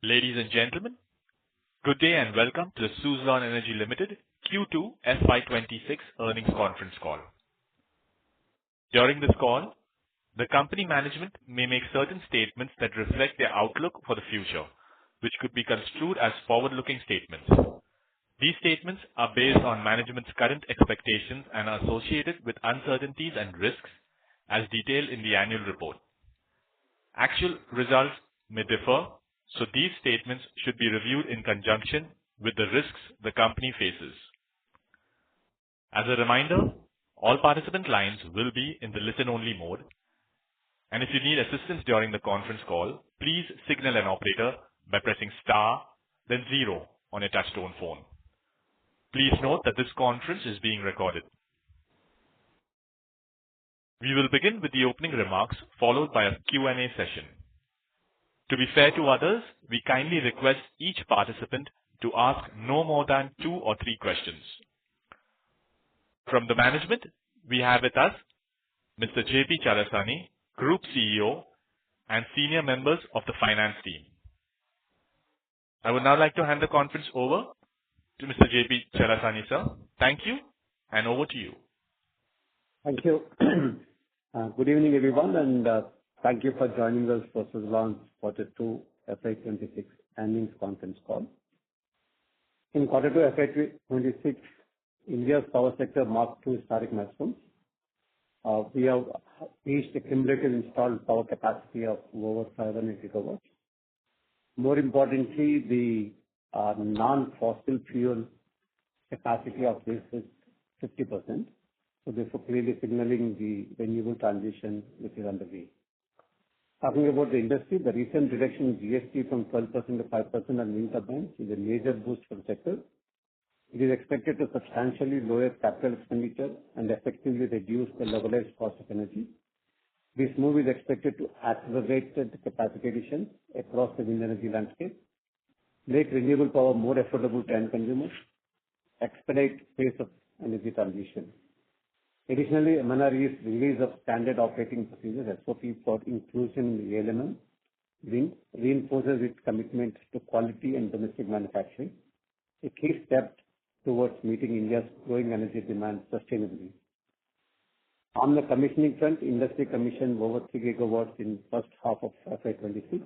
Ladies and gentlemen, good day and welcome to the Suzlon Energy Ltd Q2FY26 earnings conference call. During this call, the company management may make certain statements that reflect their outlook for the future, which could be construed as forward-looking statements. These statements are based on management's current expectations and are associated with uncertainties and risks as detailed in the annual report. Actual results may differ, so these statements should be reviewed in conjunction with the risks the company faces. As a reminder, all participant lines will be in the listen-only mode, and if you need assistance during the conference call, please signal an operator by pressing star, then 0 on your touchtone phone. Please note that this conference is being recorded. We will begin with the opening remarks, followed by a Q&A session. To be fair to others, we kindly request each participant to ask no more than 2 or 3 questions. From the management, we have with us Mr. J.P. Chalasani, Group CEO, and senior members of the finance team. I would now like to hand the conference over to Mr. J.P. Chalasani, sir. Thank you, and over to you. Thank you. Good evening, everyone, and thank you for joining us for Suzlon's Q2 FY26 earnings conference call. In Q2 FY26, India's power sector marked 2 historic milestones. We have reached a cumulative installed power capacity of over 500 gigawatts. More importantly, the non-fossil fuel capacity of this is 50%. So therefore, clearly signaling the renewable transition which is underway. Talking about the industry, the recent reduction in GST from 12% to 5% on wind turbines is a major boost for the sector. It is expected to substantially lower capital expenditure and effectively reduce the levelized cost of energy. This move is expected to accelerate the capacity addition across the wind energy landscape, make renewable power more affordable to end consumers, expedite pace of energy transition. Additionally, MNRE's release of standard operating procedures (SOP) for inclusion in the ALMM wind reinforces its commitment to quality and domestic manufacturing, a key step towards meeting India's growing energy demand sustainably. On the commissioning front, industry commissioned over 3 gigawatts in first half of FY26,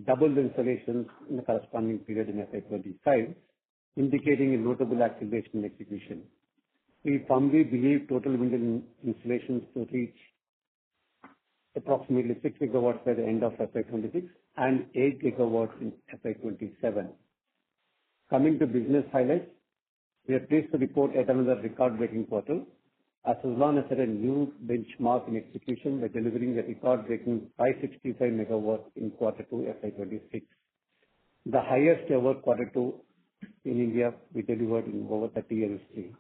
double the installations in the corresponding period in FY25, indicating a notable acceleration in execution. We firmly believe total wind installations to reach approximately 6 gigawatts by the end of FY26 and 8 gigawatts in FY27. Coming to business highlights, we are pleased to report yet another record-breaking quarter, as Suzlon has set a new benchmark in execution by delivering a record-breaking 565 megawatts in Q2 FY26, the highest ever Q2 in India we delivered in over 30 years history.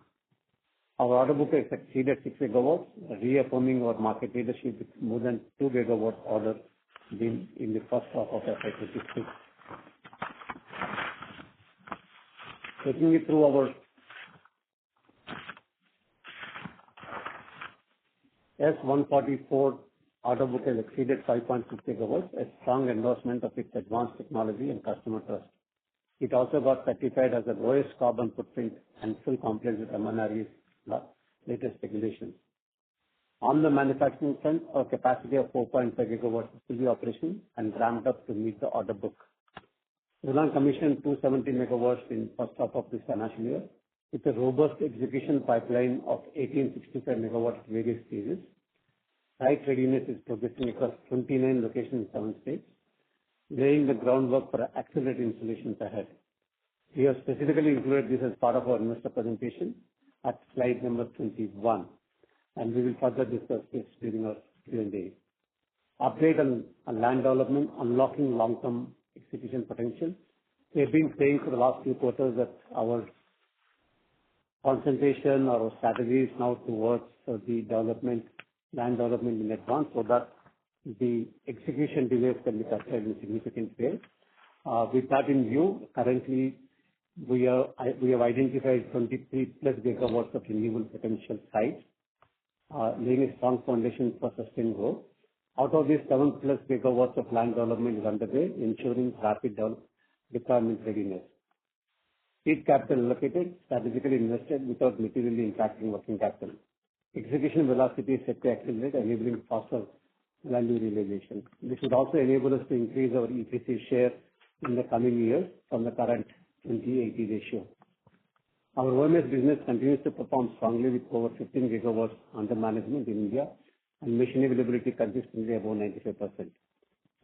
Our order book has exceeded 6 gigawatts, reaffirming our market leadership with more than 2 gigawatts orders in the first half of FY26. Taking you through our S144 order book has exceeded 5.6 gigawatts, a strong endorsement of its advanced technology and customer trust. It also got certified as the lowest carbon footprint and full compliance with MNRE's latest regulations. On the manufacturing front, our capacity of 4.5 gigawatts is fully operational and ramped up to meet the order book. Suzlon commissioned 270 megawatts in first half of this financial year, with a robust execution pipeline of 1865 megawatts at various stages. Site readiness is progressing across 29 locations in 7 states, laying the groundwork for accelerated installations ahead. We have specifically included this as part of our investor presentation at slide number 21, and we will further discuss this during our Q&A. Update on land development, unlocking long-term execution potential. We have been saying for the last few quarters that our concentration or our strategy is now towards the land development in advance, so that the execution delays can be curtailed in a significant way. With that in view, currently we have identified 23 plus gigawatts of renewable potential sites, laying a strong foundation for sustained growth. Out of these, 7+ gigawatts of land development is underway, ensuring rapid deployment readiness. Seed capital allocated, strategically invested without materially impacting working capital. Execution velocity is set to accelerate, enabling faster value realization. This would also enable us to increase our EPC share in the coming years from the current 20/80 ratio. Our OMS business continues to perform strongly with over 15 gigawatts under management in India and machine availability consistently above 95%.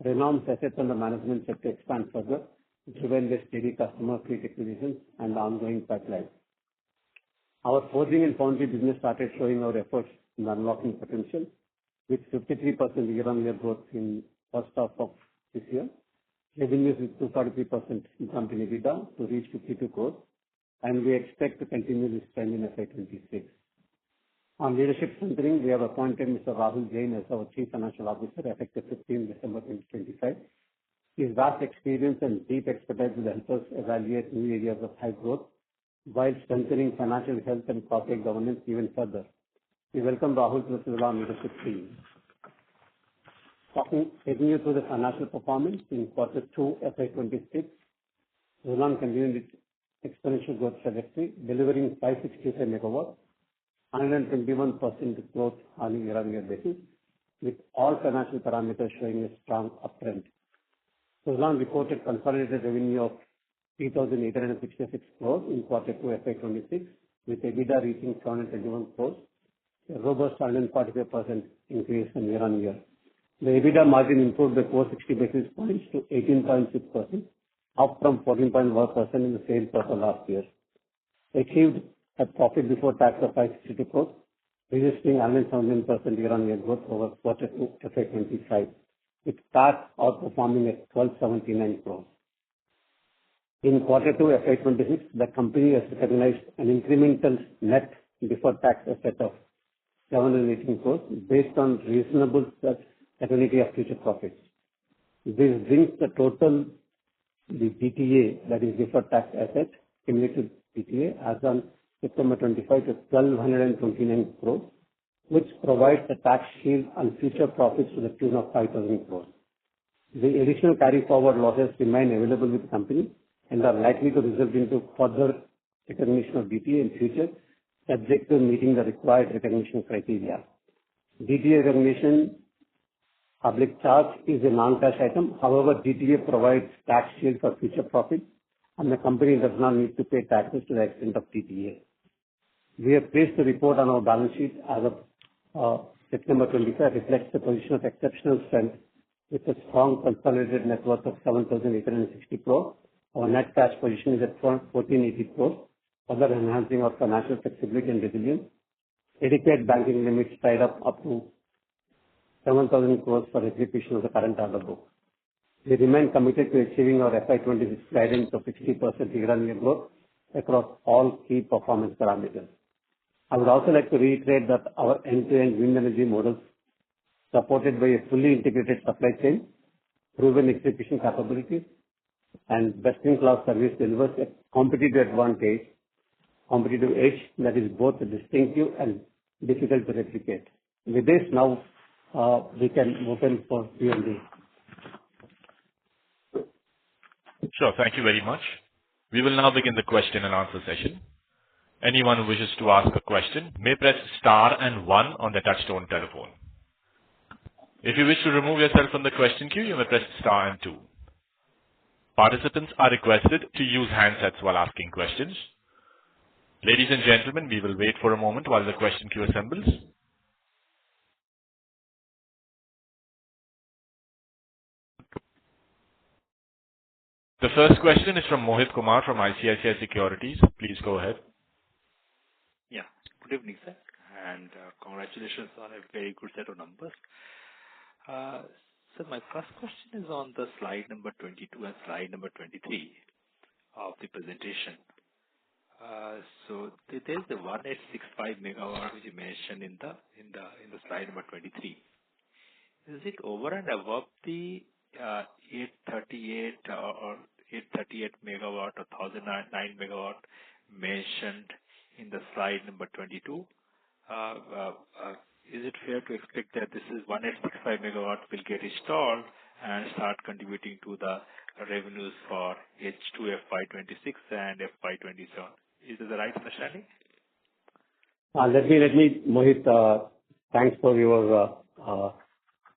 Renom's assets under management set to expand further, driven by steady customer fleet acquisitions and ongoing pipeline. Our forging and foundry business started showing our efforts in unlocking potential, with 53% year-on-year growth in first half of this year. Revenues with 243% jump in EBITDA to reach 52 crores, and we expect to continue this trend in FY26. On leadership strengthening, we have appointed Mr. Rahul Jain as our Chief Financial Officer effective 15 December 2025. His vast experience and deep expertise will help us evaluate new areas of high growth while strengthening financial health and corporate governance even further. We welcome Rahul to the Suzlon leadership team. Taking you through the financial performance in quarter 2 FY26, Suzlon continued its exponential growth trajectory, delivering 565 megawatts, 121% growth on a year-on-year basis, with all financial parameters showing a strong uptrend. Suzlon reported consolidated revenue of 3,866 crores in quarter 2 FY26, with EBITDA reaching 721 crores, a robust 145% increase from year-on-year. The EBITDA margin improved by 460 basis points to 18.6%, up from 14.1% in the same quarter last year. Achieved a profit before tax of 562 crores, registering 117% year-on-year growth over quarter 2 FY25, with tax outperforming at 1,279 crores. In quarter 2 FY26, the company has recognized an incremental net deferred tax asset of 718 crores based on reasonable certainty of future profits. This brings the total DTA, that is deferred tax asset, cumulative DTA, as on September 25 to 1,229 crores, which provides a tax shield on future profits to the tune of 5,000 crores. The additional carry forward losses remain available with the company and are likely to result into further recognition of DTA in future, subject to meeting the required recognition criteria. DTA recognition public charge is a non-cash item. However, DTA provides tax shield for future profits, and the company does not need to pay taxes to the extent of DTA. We are pleased to report on our balance sheet as of September 25 reflects the position of exceptional strength with a strong consolidated net worth of 7,860 crores. Our net cash position is at 1,480 crores, further enhancing our financial flexibility and resilience. Adequate banking limits tied up to 7,000 crores for execution of the current order book. We remain committed to achieving our FY26 guidance of 60% year-on-year growth across all key performance parameters. I would also like to reiterate that our end-to-end wind energy models, supported by a fully integrated supply chain, proven execution capabilities, and best-in-class service, delivers a competitive edge that is both distinctive and difficult to replicate. With this, now we can open for Q&A. Sure. Thank you very much. We will now begin the question and answer session. Anyone who wishes to ask a question may press star and 1 on the touchtone telephone. If you wish to remove yourself from the question queue, you may press star and 2. Participants are requested to use handsets while asking questions. Ladies and gentlemen, we will wait for a moment while the question queue assembles. The first question is from Mohit Kumar from ICICI Securities. Please go ahead. Yeah. Good evening, sir, and congratulations on a very good set of numbers. So my first question is on the slide number 22 and slide number 23 of the presentation. So there's the 1865 megawatt which you mentioned in the slide number 23. Is it over and above the 838 or 838 megawatt or 1009 megawatt mentioned in the slide number 22? is it fair to expect that this is 1865 megawatt will get installed and start contributing to the revenues for H2 FY26 and FY27? Is that the right understanding? Let me, Mohit, thanks for your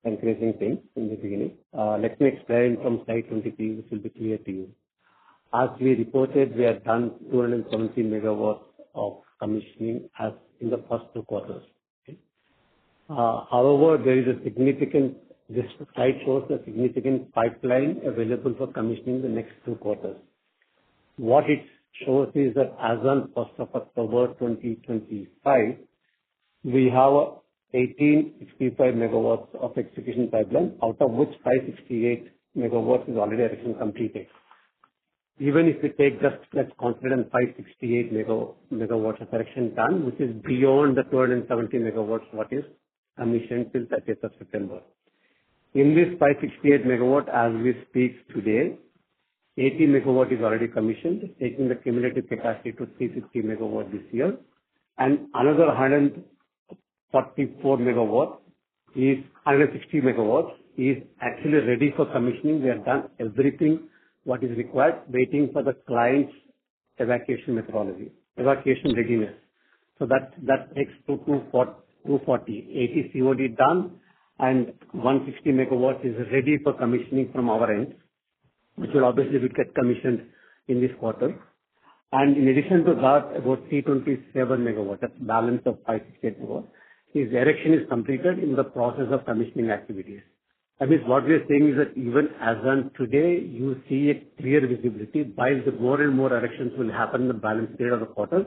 encouraging things in the beginning. Let me explain from slide 23, which will be clear to you. As we reported, we have done 270 megawatts of commissioning as in the first 2 quarters. Okay? However, there is a significant, this slide shows a significant pipeline available for commissioning the next 2 quarters. What it shows is that as on 1st of October 2025, we have 1865 megawatts of execution pipeline, out of which 568 megawatts is already erection completed. Even if we take just, let's consider 568 megawatts of erection done, which is beyond the 270 megawatts what is commissioned till 30th of September. In this 568 megawatt, as we speak today, 80 megawatt is already commissioned, taking the cumulative capacity to 350 megawatt this year, and another 144 megawatts is 160 megawatts is actually ready for commissioning. We have done everything what is required, waiting for the client's evacuation methodology, evacuation readiness. So that takes to 240, 80 COD done, and 160 megawatts is ready for commissioning from our end, which will obviously get commissioned in this quarter. And in addition to that, about 327 megawatts, that's balance of 568 megawatts, his erection is completed in the process of commissioning activities. That means what we are saying is that even as on today, you see a clear visibility. While the more and more erections will happen in the balance period of the quarter,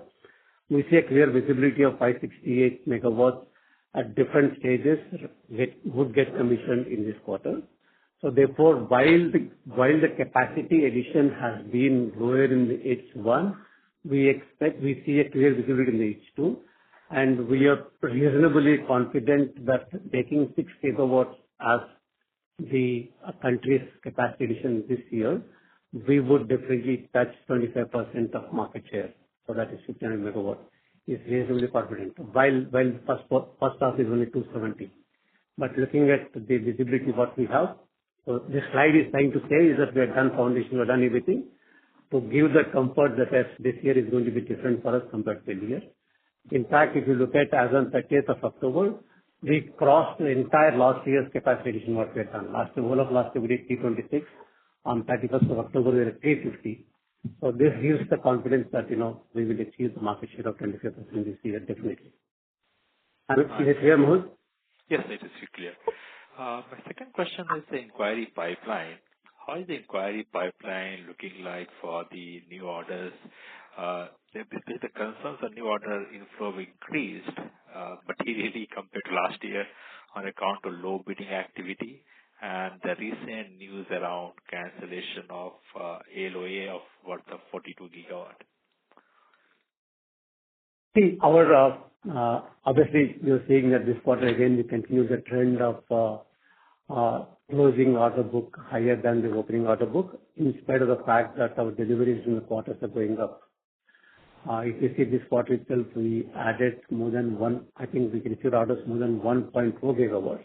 we see a clear visibility of 568 megawatts at different stages would get commissioned in this quarter. So therefore, while the capacity addition has been lower in the H1, we see a clear visibility in the H2, and we are reasonably confident that taking 6 gigawatts as the country's capacity addition this year, we would definitely touch 25% of market share. So that is 600 megawatts. Is reasonably confident. While first half is only 270. But looking at the visibility what we have, so this slide is trying to say is that we have done foundation, we have done everything to give the comfort that this year is going to be different for us compared to the year. In fact, if you look at as on 30th of October, we crossed the entire last year's capacity addition what we had done. Whole of last year we did 326. On 31st of October we were at 350. So this gives the confidence that, we will achieve the market share of 25% this year, definitely. And is it clear, Mohit? Yes, it is clear. My second question is the inquiry pipeline. How is the inquiry pipeline looking like for the new orders? Basically, the concerns on new order inflow increased materially compared to last year on account of low bidding activity and the recent news around cancellation of LOA of worth of 42 gigawatt. See, our obviously you're seeing that this quarter again we continue the trend of closing order book higher than the opening order book, in spite of the fact that our deliveries in the quarters are going up. If you see this quarter itself, we added more than I think we received orders more than 1.4 gigawatts.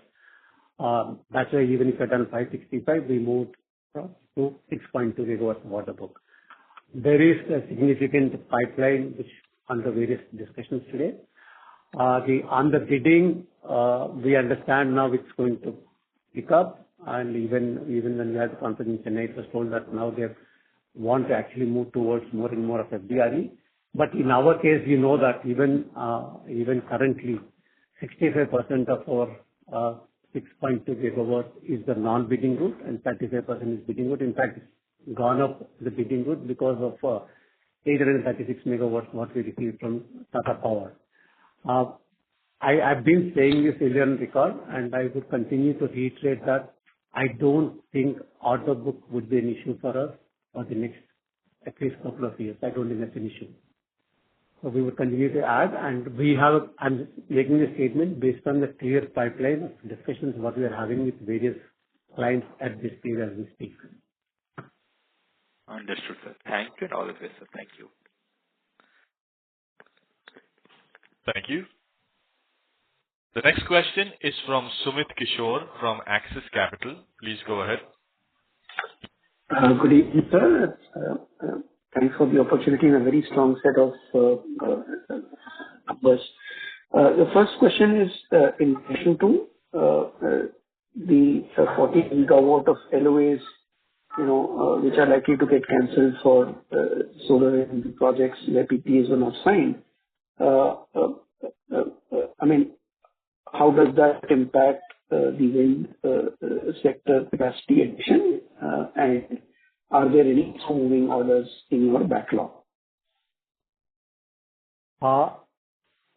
That's why even if we had done 565, we moved to 6.2 gigawatts of order book. There is a significant pipeline which under various discussions today. On the bidding, we understand now it's going to pick up, and even when we had the conference in Chennai, it was told that now they want to actually move towards more and more of FDRE. But in our case, we know that even currently, 65% of our 6.2 gigawatts is the non-bidding route, and 35% is bidding route. In fact, it's gone up the bidding route because of 836 megawatts what we received from Tata Power. I've been saying this earlier on record, and I would continue to reiterate that I don't think order book would be an issue for us for the next at least couple of years. I don't think that's an issue. So we will continue to add, and I'm making this statement based on the clear pipeline of discussions what we are having with various clients at this period as we speak. Understood, sir. Thank you and all the best, sir. Thank you. Thank you. The next question is from Sumit Kishore from Axis Capital. Please go ahead. Good evening, sir. Thanks for the opportunity and a very strong set of numbers. The first question is in relation to the 40 gigawatt of LOAs, which are likely to get canceled for solar energy projects where PPAs were not signed. I mean, how does that impact the wind sector capacity addition? And are there any moving orders in your backlog?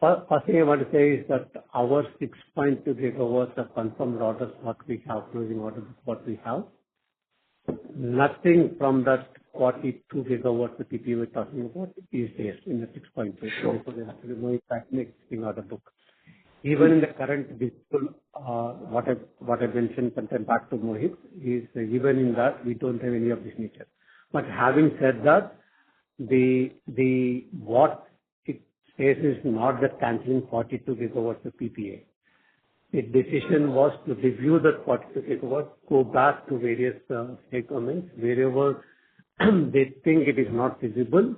First thing I want to say is that our 6.2 gigawatts of confirmed orders, what we have, closing orders, what we have. Nothing from that 42 gigawatts the PPA we're talking about is there in the 6.2. Sure. So there's actually no impact in existing order book. Even in the current digital, what I mentioned sometime back to Mohit is even in that we don't have any of this nature. But having said that, what it says is not that cancelling 42 gigawatts of PPA. The decision was to review that 42 gigawatts, go back to various state governments wherever they think it is not feasible.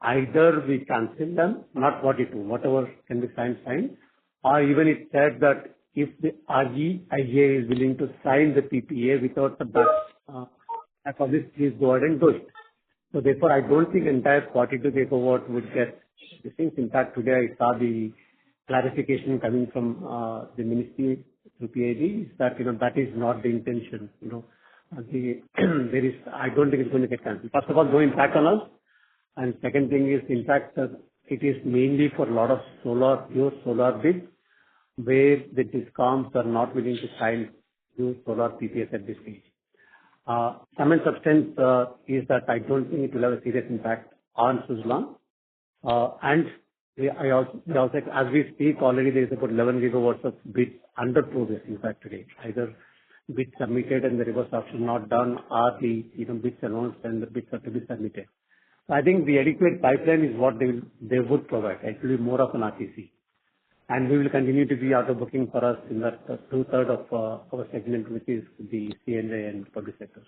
Either we cancel them, not 42, whatever can be signed. Or even it said that if the RGIA is willing to sign the PPA without the back, for this, please go ahead and do it. So therefore, I don't think entire 42 gigawatt would get these things. In fact, today I saw the clarification coming from the ministry through PID is that that is not the intention. I don't think it's going to get cancelled. First of all, no impact on us, and second thing is, in fact, it is mainly for a lot of pure solar bids, where the discoms are not willing to sign new solar PPAs at this stage. Sum and substance is that I don't think it will have a serious impact on Suzlon. And we also, as we speak, already there is about 11 gigawatts of bids under progress, in fact, today. Either bids submitted and the reverse auction not done, or the bids announced and the bids are to be submitted. So I think the adequate pipeline is what they would provide, actually more of an RTC. And we will continue to be auto booking for us in that two-thirds of our segment, which is the C&I and public sector.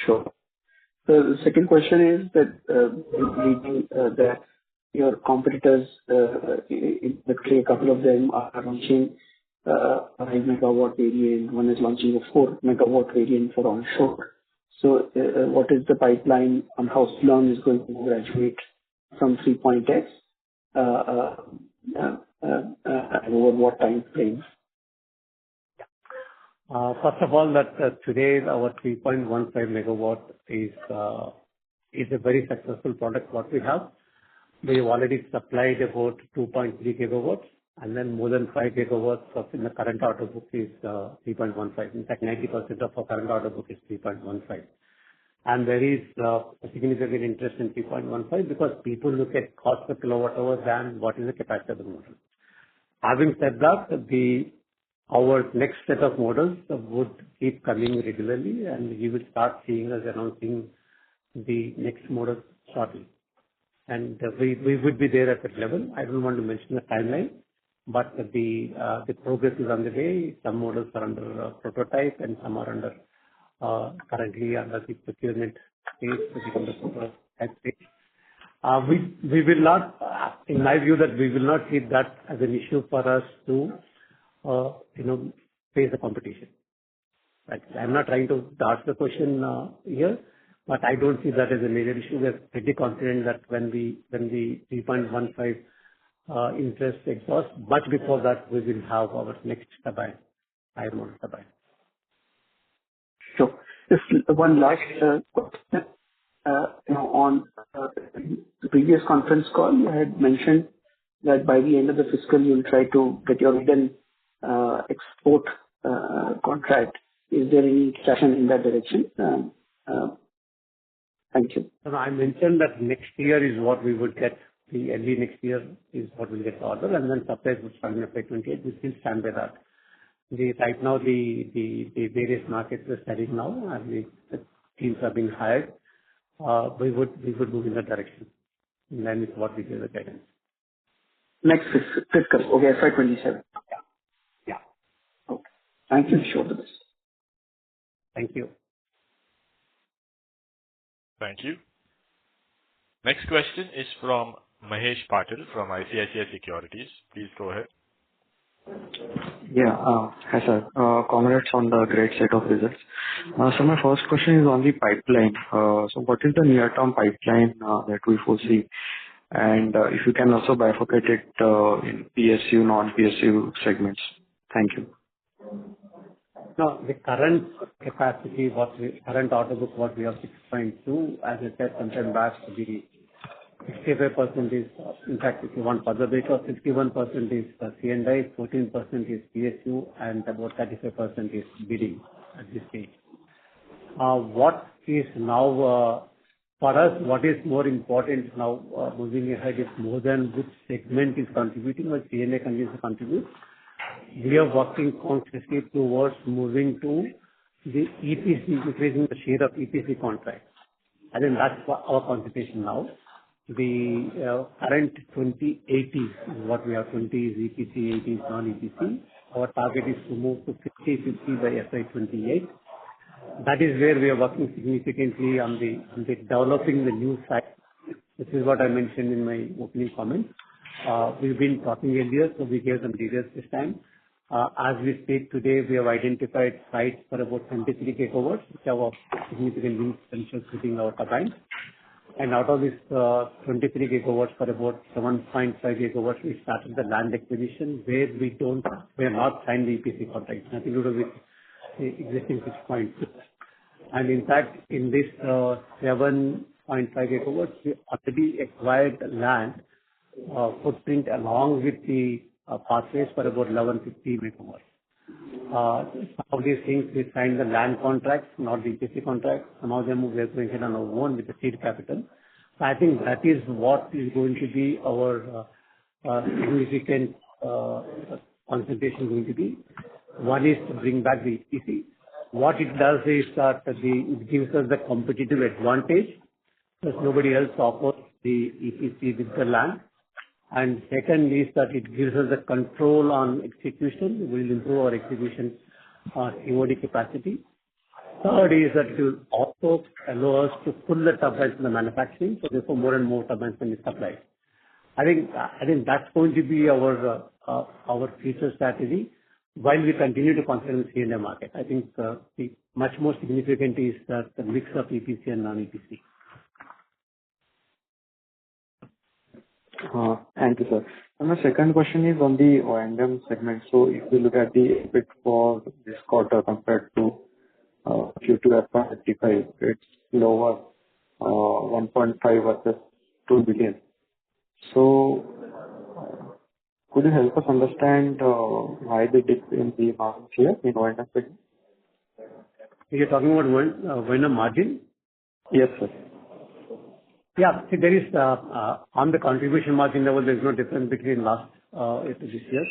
Sure. The second question is that your competitors, let's say a couple of them are launching a 5 megawatt variant. One is launching a 4 megawatt variant for onshore. So what is the pipeline on how Suzlon is going to graduate from 3.x? Over what time frame? First of all, that today our 3.15 megawatt is a very successful product what we have. We have already supplied about 2.3 gigawatts, and then more than 5 gigawatts in the current order book is 3.15. In fact, 90% of our current order book is 3.15. And there is a significant interest in 3.15 because people look at cost per kilowatt hour than what is the capacity of the model. Having said that, our next set of models would keep coming regularly, and you will start seeing us announcing the next model shortly. And we would be there at that level. I don't want to mention the timeline, but the progress is on the way. Some models are under prototype, and some are currently under the procurement phase, become the prototype stage. We will not, in my view, that we will not see that as an issue for us to, face the competition. Right. I'm not trying to dodge the question here, but I don't see that as a major issue. We're pretty confident that when the 3.15 interest exhausts, much before that, we will have our next turbine, higher model turbine. Sure. Just one last question. On the previous conference call, you had mentioned that by the end of the fiscal, you'll try to get your hidden export contract. Is there any traction in that direction? Thank you. So I mentioned that next year is what we would get. The early next year is what we'll get the order, and then supplies would start in FY28. We still stand by that. Right now, the various markets we're studying now, and the teams are being hired. We would move in that direction, in line with what we give the guidance. Next fiscal. Okay, FY27. Yeah. Okay. Thank you. Wish you all the best. Thank you. Thank you. Next question is from Mahesh Patil from ICICI Securities. Please go ahead. Yeah. Hi, sir. Congrats on the great set of results. So my first question is on the pipeline. So what is the near-term pipeline that we foresee? And if you can also bifurcate it in PSU, non-PSU segments. Thank you. No, the current capacity, current order book, what we have 6.2, as I said sometime back, the 65% is, in fact, if you want further data, 61% is C&I, 14% is PSU, and about 35% is bidding at this stage. What is now, for us, what is more important now, moving ahead is more than which segment is contributing or C&I continues to contribute. We are working consciously towards moving to the EPC, increasing the share of EPC contracts. I think that's our concentration now. The current 20/80 is what we have. 20 is EPC, 80 is non-EPC. Our target is to move to 50/50 by FY28. That is where we are working significantly on the developing the new site. This is what I mentioned in my opening comments. We've been talking earlier, so we gave some details this time. As we speak today, we have identified sites for about 23 gigawatts, which have a significant wind potential sitting our turbines. And out of this 23 gigawatts, for about 7.5 gigawatts, we started the land acquisition where we have not signed the EPC contract. Nothing to do with the existing 6.2. And in fact, in this 7.5 gigawatts, we already acquired land footprint along with the pathways for about 1150 megawatts. Some of these things we signed the land contracts, not the EPC contracts. Some of them we are going ahead on our own with the seed capital. So I think that is what is going to be our significant concentration going to be. One is to bring back the EPC. What it does is that it gives us the competitive advantage because nobody else offers the EPC with the land. And second is that it gives us the control on execution. We will improve our execution COD capacity. Third is that it will also allow us to pull the turbines in the manufacturing, so therefore more and more turbines can be supplied. I think that's going to be our future strategy while we continue to concentrate on the C&I market. I think the much more significant is that the mix of EPC and non-EPC. Thank you, sir. And my second question is on the O&M segment. So if you look at the EBIT for this quarter compared to Q2FY25, it's lower, 1.5 versus 2 billion. So could you help us understand why the dip in the margins here in O&M segment? You're talking about O&M margin? Yes, sir. Yeah. See, there is on the contribution margin level, there's no difference between last year to this year.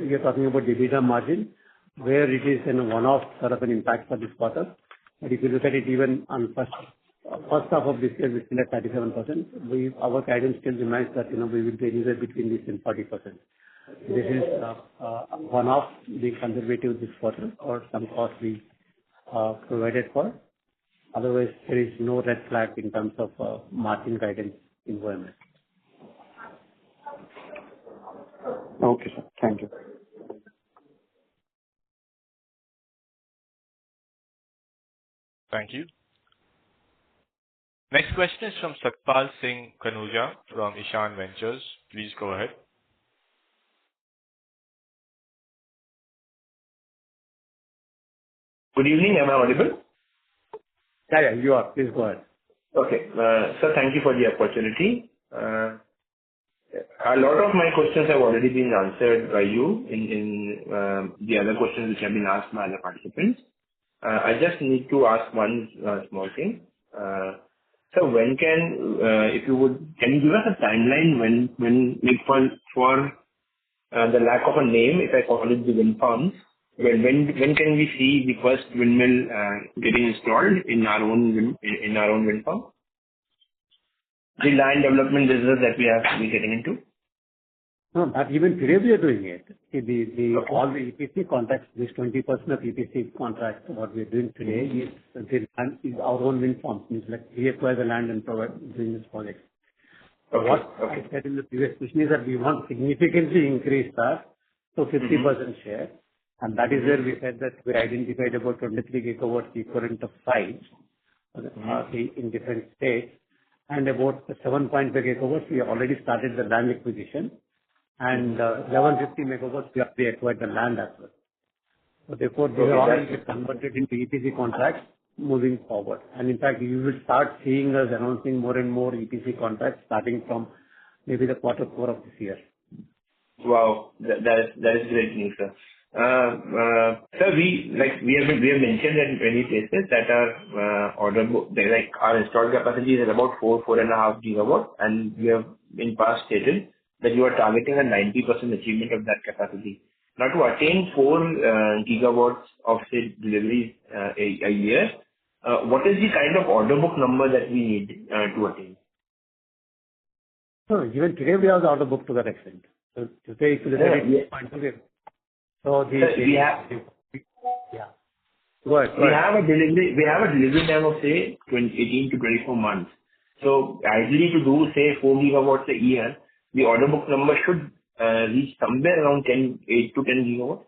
You're talking about the EBITDA margin, where it is in a one-off sort of an impact for this quarter. But if you look at it even on first half of this year, we're still at 37%. Our guidance still remains that we will be anywhere between this and 40%. This is one-off being conservative this quarter or some cost we provided for. Otherwise, there is no red flag in terms of margin guidance in O&M. Okay, sir. Thank you. Thank you. Next question is from Satpal Singh Kanuja from Ishan Ventures. Please go ahead. Good evening. Am I audible? Yeah, you are. Please go ahead. Okay. Sir, thank you for the opportunity. A lot of my questions have already been answered by you in the other questions which have been asked by other participants. I just need to ask one small thing. So when can you give us a timeline when for the lack of a name, if I call it the wind farms, when can we see the first windmill getting installed in our own wind farm? The land development business that we have been getting into. No, but even today we are doing it. See, Okay. all the EPC contracts, this 20% of EPC contracts, what we are doing today is our own wind farms. Means like we acquire the land and provide doing this project. Okay. What I said in the previous question is that we want significantly increase that to 50% share, and that is where we said that we identified about 23 gigawatts equivalent of sites in different states, and about 7.5 gigawatts, we already started the land acquisition, and 1150 megawatts, we already acquired the land as well. So therefore, these are all get converted into EPC contracts moving forward. And in fact, you will start seeing us announcing more and more EPC contracts starting from maybe the quarter 4 of this year. Wow, that is great news, sir. Sir, we have mentioned that in many places that our order book, like our installed capacity is about 4.5 gigawatts, and we have in past stated that you are targeting a 90% achievement of that capacity. Now, to attain 4 gigawatts of, say, deliveries a year, what is the kind of order book number that we need to attain? So even today, we have the order book to that extent. So today, if you look at it, so we have Go ahead. We have a delivery time of, say, 18 to 24 months. So ideally, to do, say, 4 gigawatts a year, the order book number should reach somewhere around 8 to 10 gigawatts.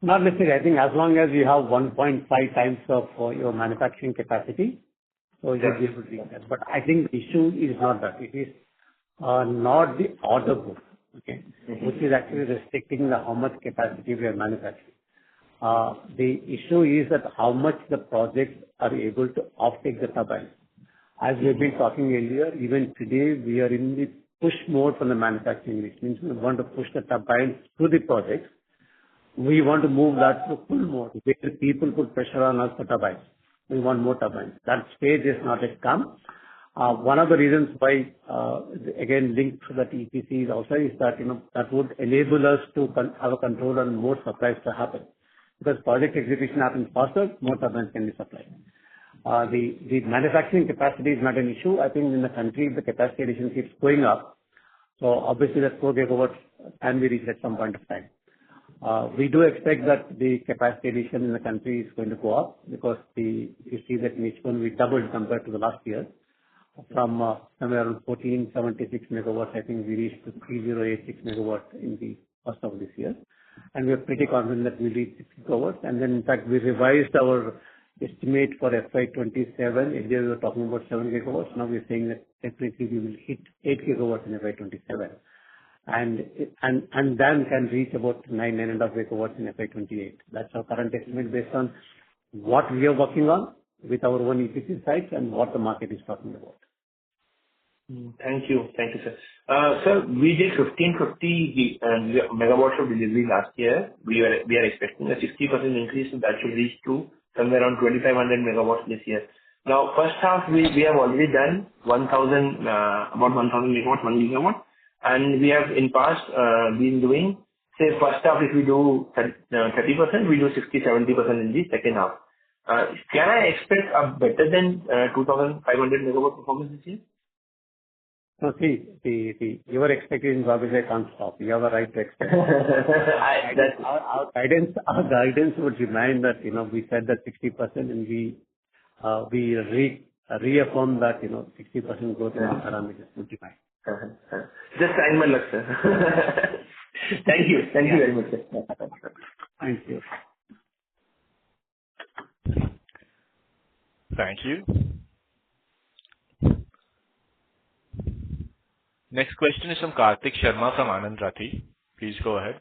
Not necessarily. I think as long as you have 1.5 times of your manufacturing capacity, so you will be able to reach that. But I think the issue is not that. It is not the order book, okay, which is actually restricting how much capacity we are manufacturing. The issue is that how much the projects are able to offtake the turbines. As we've been talking earlier, even today we are in the push mode from the manufacturing, which means we want to push the turbines to the projects. We want to move that to full mode, where people put pressure on us for turbines. We want more turbines. That stage is not yet come. One of the reasons why, again, linked to that EPC also is that, that would enable us to have a control on more supplies to happen. Because project execution happens faster, more turbines can be supplied. The manufacturing capacity is not an issue. I think in the country, the capacity addition keeps going up. So obviously that 4 gigawatts can be reached at some point of time. We do expect that the capacity addition in the country is going to go up because you see that in H1 we doubled compared to the last year. From somewhere around 1476 megawatts, I think we reached to 3086 megawatts in the first of this year. And we are pretty confident that we'll reach 6 gigawatts. And then in fact, we revised our estimate for FY27. Earlier we were talking about 7 gigawatts. Now we're saying that definitely we will hit 8 gigawatts in FY27. And then can reach about 9.5 gigawatts in FY28. That's our current estimate based on what we are working on with our own EPC sites and what the market is talking about. Thank you, sir. Sir, we did 1550 megawatts of delivery last year. We are expecting a 60% increase, so that should reach to somewhere around 2500 megawatts this year. Now, first half we have already done about 1000 megawatts, 1 gigawatt, and we have in past been doing, say, first half if we do 30%, we do 60-70% in the second half. Can I expect a better than 2500 megawatt performance this year? No, see, your expectations obviously can't stop. You have a right to expect. Our guidance would remind that, we said that 60% and we reaffirm that, 60% growth in our parameters would be fine. Just trying my luck, sir. Thank you very much, sir. Thank you. Thank you. Next question is from Karthik Sharma from Anand Rathi. Please go ahead.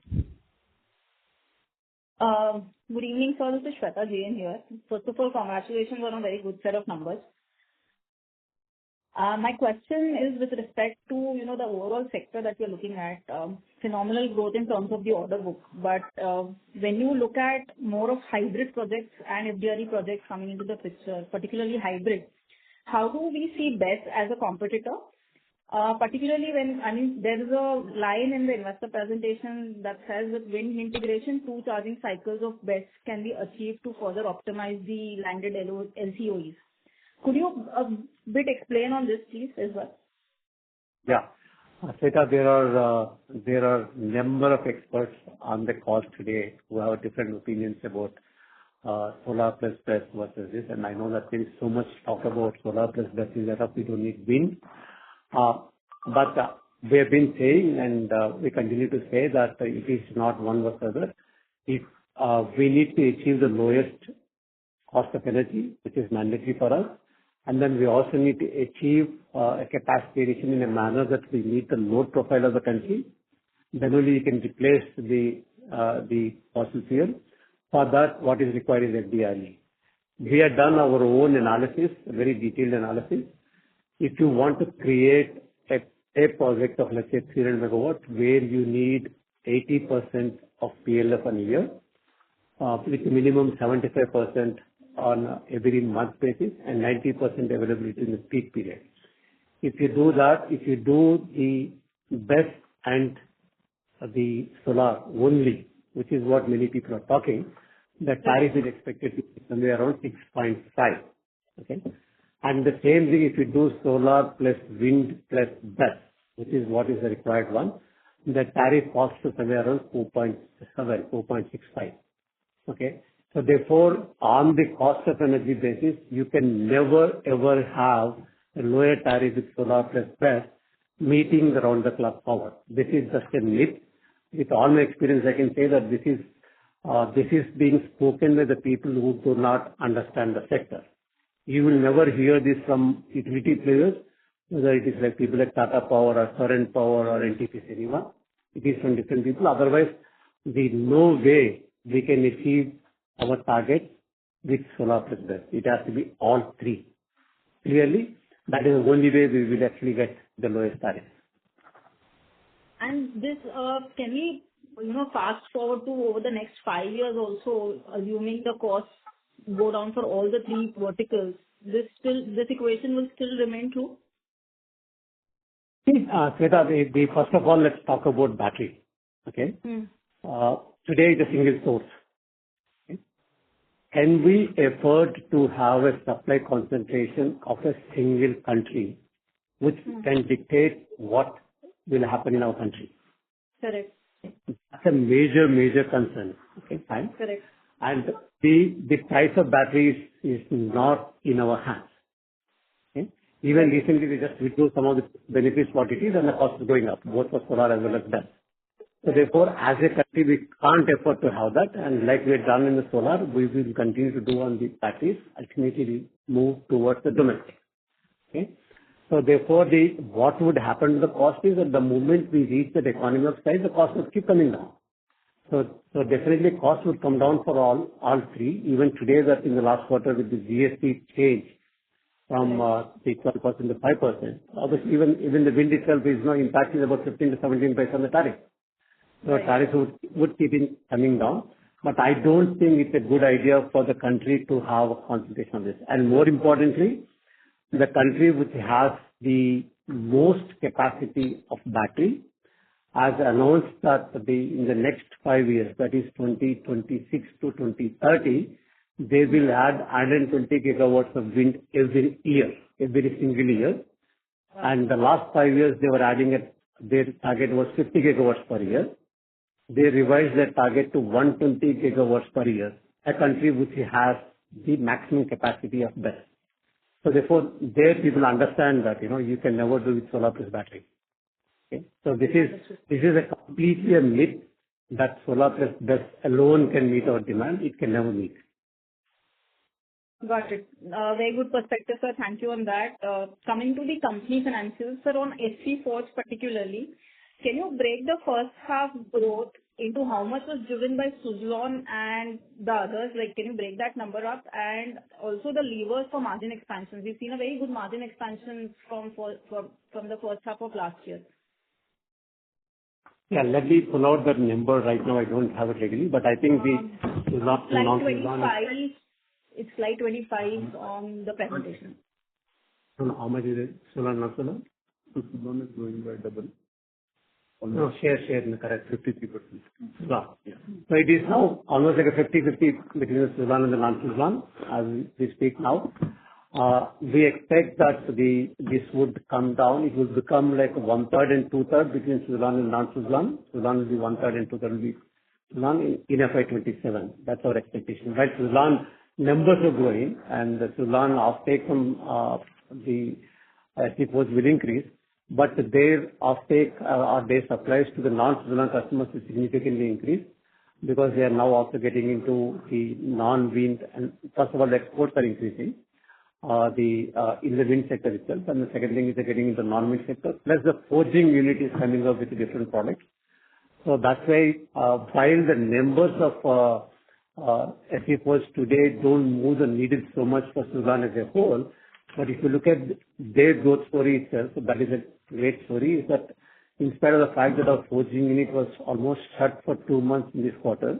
Good evening, sir. This is Shweta Jain here. First of all, congratulations on a very good set of numbers. My question is with respect to, the overall sector that you're looking at, phenomenal growth in terms of the order book. But when you look at more of hybrid projects and FDRE projects coming into the picture, particularly hybrid, how do we see BESS as a competitor? Particularly when, there is a line in the investor presentation that says with wind integration, 2 charging cycles of BESS can be achieved to further optimize the landed LCOEs. Could you a bit explain on this, please, as well? Yeah. Sweta, there are number of experts on the call today who have different opinions about solar plus BESS versus this, and I know that there is so much talk about solar plus BESS is that we don't need wind. But we have been saying, and we continue to say that it is not one versus other. If we need to achieve the lowest cost of energy, which is mandatory for us, and then we also need to achieve a capacity addition in a manner that we meet the load profile of the country, then only you can replace the fossil fuel. For that, what is required is FDRE. We have done our own analysis, a very detailed analysis. If you want to create a project of, let's say, 300 megawatts, where you need 80% of PLF on a year, with a minimum 75% on every month basis and 90% availability in the peak period. If you do that, if you do the BESS and the solar only, which is what many people are talking, the tariff is expected to be somewhere around 6.5. Okay? And the same thing if you do solar plus wind plus BESS, which is what is the required one, the tariff costs to somewhere around 4.7, 4.65. Okay? So therefore, on the cost of energy basis, you can never ever have a lower tariff with solar plus BESS meeting the round-the-clock power. This is just a myth. With all my experience, I can say that this is being spoken by the people who do not understand the sector. You will never hear this from utility players, whether it is like people like Tata Power or Torrent Power or NTPC, anyone. It is from different people. Otherwise, there is no way we can achieve our target with solar plus BESS. It has to be all three. Clearly, that is the only way we will actually get the lowest tariff. And this, can we, fast forward to over the next 5 years also, assuming the costs go down for all the three verticals, this equation will still remain true? Sweta, first of all, let's talk about battery. Okay? Today, the single source. Okay? Can we afford to have a supply concentration of a single country which can dictate what will happen in our country? Correct. That's a major concern. Okay, fine. Correct. And the price of batteries is not in our hands. Okay? Even recently, we just withdrew some of the benefits what it is, and the cost is going up, both for solar as well as BESS. So therefore, as a country, we can't afford to have that, and like we have done in the solar, we will continue to do on the batteries. Ultimately, we move towards the domestic. Okay? So therefore, what would happen to the cost is that the moment we reach that economy of scale, the cost would keep coming down. So definitely cost would come down for all three. Even today, that in the last quarter with the GST change from the 12% to 5%, obviously even the wind itself is now impacting about 15 to 17% on the tariff. So tariffs would keep coming down. But I don't think it's a good idea for the country to have a concentration on this. And more importantly, the country which has the most capacity of battery has announced that in the next 5 years, that is 2026 to 2030, they will add 120 gigawatts of wind every year, every single year. And the last 5 years, they were adding their target was 50 gigawatts per year. They revised their target to 120 gigawatts per year, a country which has the maximum capacity of BESS. So therefore, there people understand that, you can never do with solar plus battery. Okay? So this is a completely a myth that solar plus BESS alone can meet our demand. It can never meet. Got it. Very good perspective, sir. Thank you on that. Coming to the company financials, sir, on SC Forge particularly, can you break the first half growth into how much was driven by Suzlon and the others? Like, can you break that number up? And also the levers for margin expansion. We've seen a very good margin expansion from the first half of last year. Yeah, let me pull out that number right now. I don't have it readily, but I think slide 25. It's slide 25 on the presentation. How much is it? Solar, not solar? Suzlon is growing by double. No, share, correct, 53%. Yeah. So it is now almost like a 50-50 between the Suzlon and the non-Suzlon as we speak now. We expect that this would come down. It will become like 1/3 and 2/3 between Suzlon and non-Suzlon. Suzlon will be 1/3 and 2/3 will be Suzlon in FY27. That's our expectation. Right, Suzlon numbers are growing, and the Suzlon offtake from the SE4s will increase, but their offtake or their supplies to the non-Suzlon customers will significantly increase because they are now also getting into the non-wind. And first of all, the exports are increasing in the wind sector itself, and the second thing is they're getting into non-wind sector, plus the forging unit is coming up with different products. So that's why, while the numbers of SE4s today don't move the needle so much for Suzlon as a whole, but if you look at their growth story itself, so that is a great story, is that in spite of the fact that our forging unit was almost shut for 2 months in this quarter,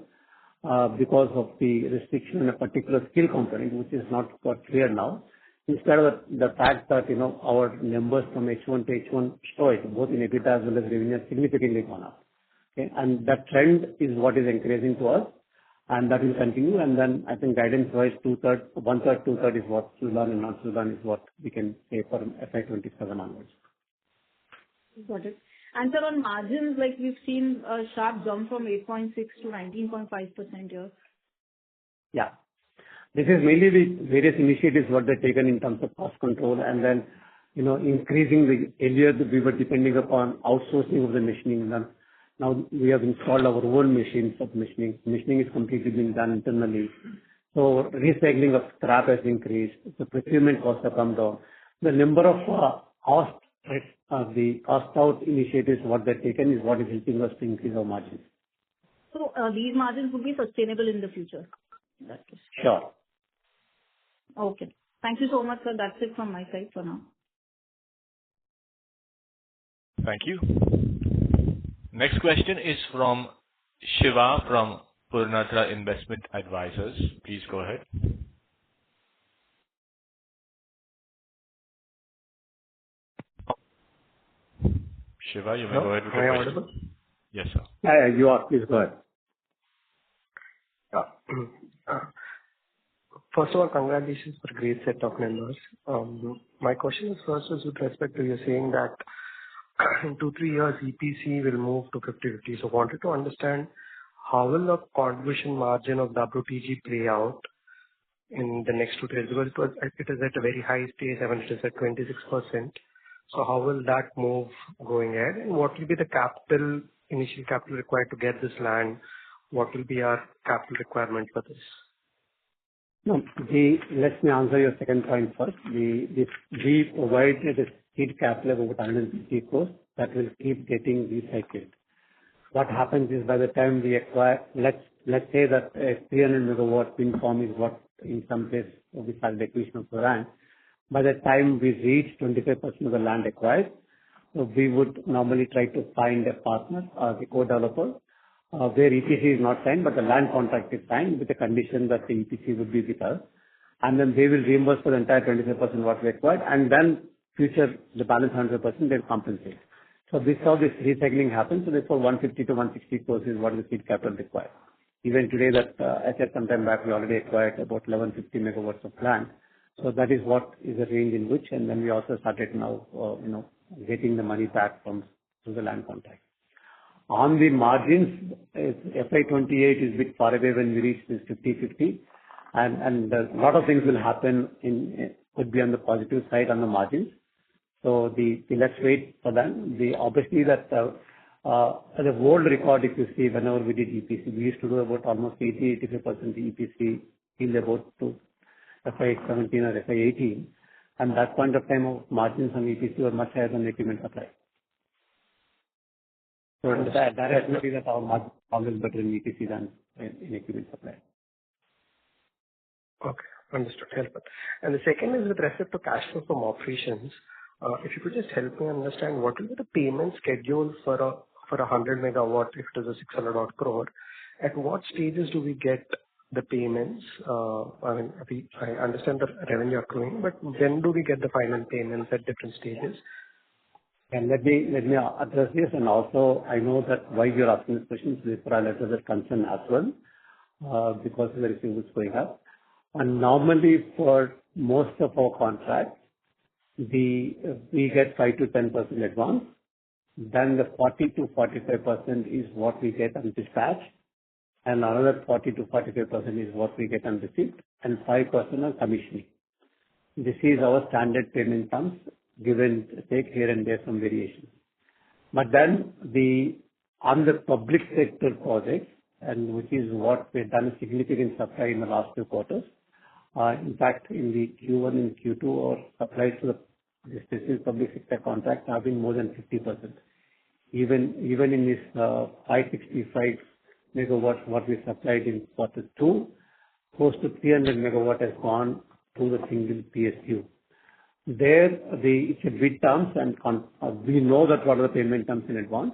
because of the restriction in a particular skill component, which is not got clear now. In spite of the fact that, our numbers from H1 to H1 show it, both in EBITDA as well as revenue, have significantly gone up. Okay? And that trend is what is encouraging to us, and that will continue. And then I think guidance-wise, 1/3, 2/3 is what Suzlon and non-Suzlon is what we can say for FY27 onwards. Got it. And sir, on margins, like we've seen a sharp jump from 8.6 to 19.5% here. Yeah. This is mainly the various initiatives what they've taken in terms of cost control, and then, increasing the earlier we were depending upon outsourcing of the machining. Now we have installed our own machines of machining. Machining is completely being done internally. So recycling of scrap has increased. The procurement costs have come down. The number of the cost out initiatives what they've taken is what is helping us to increase our margins. So these margins will be sustainable in the future? That is. Sure. Okay. Thank you so much, sir. That's it from my side for now. Thank you. Next question is from Shiva from Purnartha Investment Advisors. Please go ahead. Shiva, you may go ahead with your question. Audible? Yes, sir. Yeah, you are. Please go ahead. First of all, congratulations for a great set of numbers. My question is first is with respect to you saying that in 2-3 years, EPC will move to 50/50. So wanted to understand how will the contribution margin of WTG play out in the next 2 years? Because it is at a very high stage, and it is at 26%. So how will that move going ahead? And what will be the initial capital required to get this land? What will be our capital requirement for this? No, let me answer your second point first. We provided a seed capital of about 150 crores that will keep getting recycled. What happens is by the time we acquire, let's say that a 300 megawatt wind farm is what in some place we start the acquisition of the land. By the time we reach 25% of the land acquired, so we would normally try to find a partner or the co-developer where EPC is not signed, but the land contract is signed with the condition that the EPC would be with us. And then they will reimburse for the entire 25% what we acquired, and then future, the balance 100%, they'll compensate. So this is how this recycling happens. So therefore, 150 to 160 crores is what the seed capital required. Even today that, I said sometime back, we already acquired about 1150 megawatts of land. So that is what is the range in which, and then we also started now, getting the money back through the land contract. On the margins, FY28 is a bit far away when we reach this 50/50, and a lot of things will happen could be on the positive side on the margins. So let's wait for that. Obviously that the world record, if you see, whenever we did EPC, we used to do about almost 80-85% EPC in about FY17 or FY18, and that point of time of margins on EPC were much higher than the equipment supply. So that definitely that our margin is always better in EPC than in equipment supply. Okay, understood. Helpful. And the second is with respect to cash flow from operations. If you could just help me understand what will be the payment schedule for a 100 megawatt if it is a 600 odd crore. At what stages do we get the payments? I understand the revenue accruing, but when do we get the final payments at different stages? And let me address this, and also I know that why you're asking this question, so therefore I'll address that concern as well, because of the receivables going up. And normally for most of our contracts, we get 5 to 10% advance. Then the 40 to 45% is what we get on dispatch, and another 40 to 45% is what we get on receipt, and 5% on commissioning. This is our standard payment terms, given take here and there some variations. But then on the public sector projects, and which is what we've done a significant supply in the last 2 quarters. In fact, in the Q1 and Q2, our supplies to the specific public sector contracts have been more than 50%. Even in this 565 megawatts what we supplied in quarter 2, close to 300 megawatt has gone to the single PSU. There, it's a bid terms and we know that what are the payment terms in advance.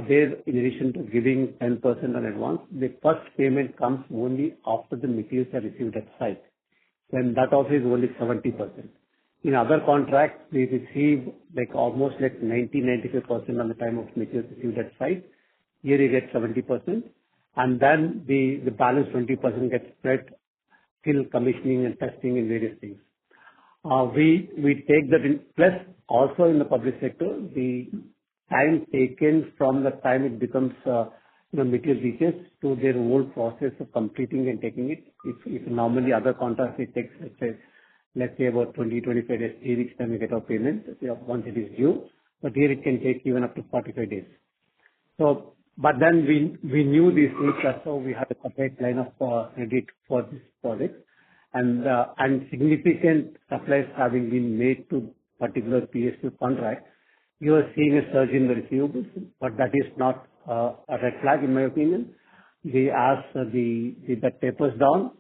There, in addition to giving 10% on advance, the first payment comes only after the materials are received at site. Then that also is only 70%. In other contracts, we receive almost 90-95% on the time of materials received at site. Here you get 70%, and then the balance 20% gets spread till commissioning and testing and various things. We take that in, plus also in the public sector, the time taken from the time it becomes material reaches to their whole process of completing and taking it. If normally other contracts it takes let's say about 20-25 days, 3 weeks time we get our payment once it is due, but here it can take even up to 45 days. So, but then we knew these things, that's how we had a separate line of credit for this project, and significant supplies having been made to particular PSU contract. You are seeing a surge in the receivables, but that is not a red flag in my opinion. As that tapers down,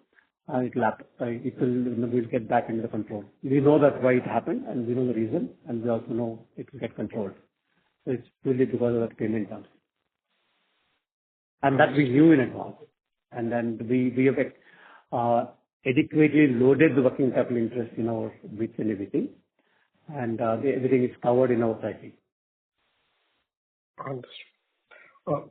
we'll get back into the control. We know that why it happened, and we know the reason, and we also know it will get controlled. So it's really because of the payment terms. And that we knew in advance. And then we have adequately loaded the working capital interest in our bids and everything. And everything is covered in our pricing. Understood.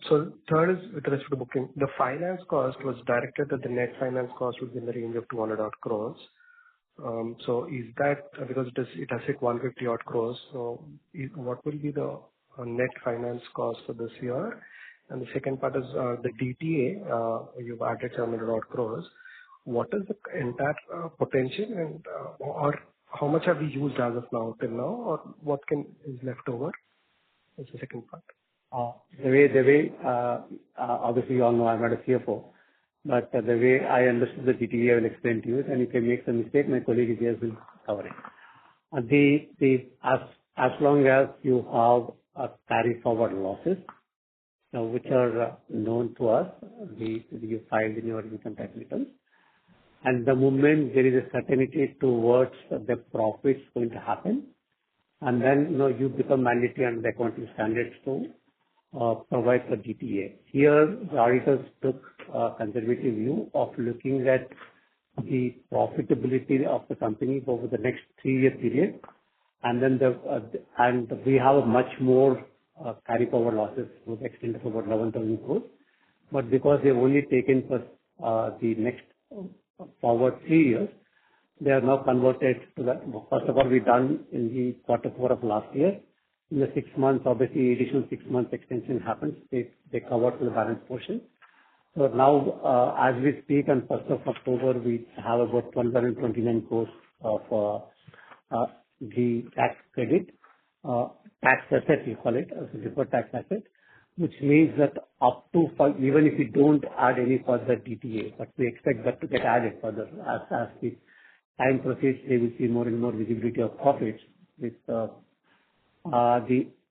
So third is with respect to booking. The finance cost was directed that the net finance cost would be in the range of 200 odd crores. So is that because it has hit 150 odd crores? So what will be the net finance cost for this year? And the second part is the DTA. You've added 700 odd crores. What is the entire potential, and or how much have we used as of now till now, or what is left over? That's the second part. The way obviously you all know I'm not a CFO, but the way I understood the DTA I will explain to you, and if I make some mistake, my colleague here will cover it. As long as you have carry forward losses, which are known to us, you filed in your income tax returns, and the moment there is a certainty towards the profits going to happen, and then you become mandatory under the accounting standards to provide for DTA. Here, the auditors took a conservative view of looking at the profitability of the company over the next 3-year period, and then we have a much more carry forward losses to the extent of about 11,000 crores. But because they've only taken for the next forward 3 years, they are now converted to that. First of all, we done in the quarter 4 of last year. In the 6 months, obviously, additional 6 months extension happens. They cover to the balance portion. So now, as we speak, on 1st of October, we have about 1,229 crores of the tax credit, tax asset, we call it, as a deferred tax asset, which means that up to 5, even if we don't add any further DTA, but we expect that to get added further as the time proceeds, they will see more and more visibility of profits with the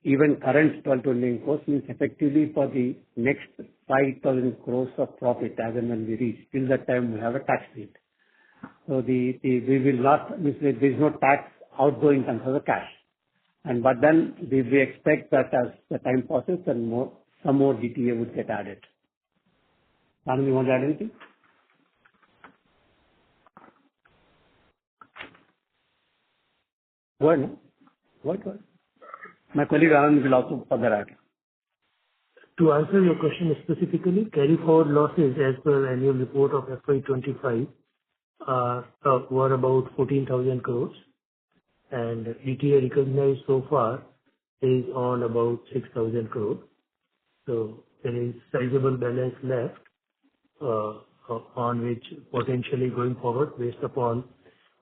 even current 1,229 crores means effectively for the next 5,000 crores of profit as and when we reach. Till that time, we have a tax rate. So we will not, there is no tax outgoing in terms of the cash. But then we expect that as the time passes, and some more DTA would get added. Anand, you want to add anything? What? My colleague Anand will also further add. To answer your question specifically, carry forward losses as per annual report of FY25 were about 14,000 crores, and DTA recognized so far is on about 6,000 crores. So there is sizable balance left, on which potentially going forward, based upon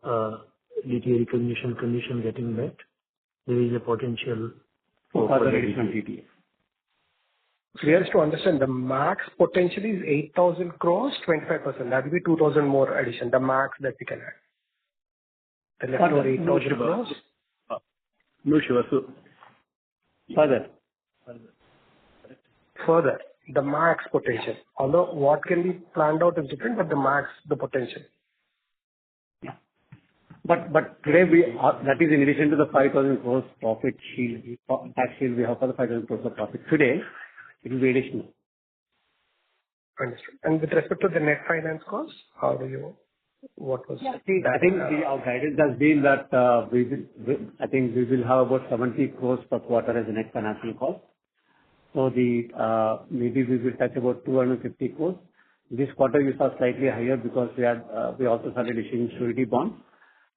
DTA recognition condition getting met, there is a potential for for further the additional DTA. DTA. So just to understand, the max potentially is 8,000 crores, 25%. That will be 2,000 more addition, the max that we can add. The left over 8,000 crores. No, sure. So further. Further, the max potential. Although what can be planned out is different, but the max, the potential. Yeah. But today we are, that is in addition to the 5,000 crores profit shield, tax shield we have for the 5,000 crores of profit. Today, it will be additional. Understood. And with respect to the net finance cost, what was that? I think our guidance has been that I think we will have about 70 crores per quarter as a net financial cost. So maybe we will touch about 250 crores. This quarter we saw slightly higher because we also started issuing surety bonds,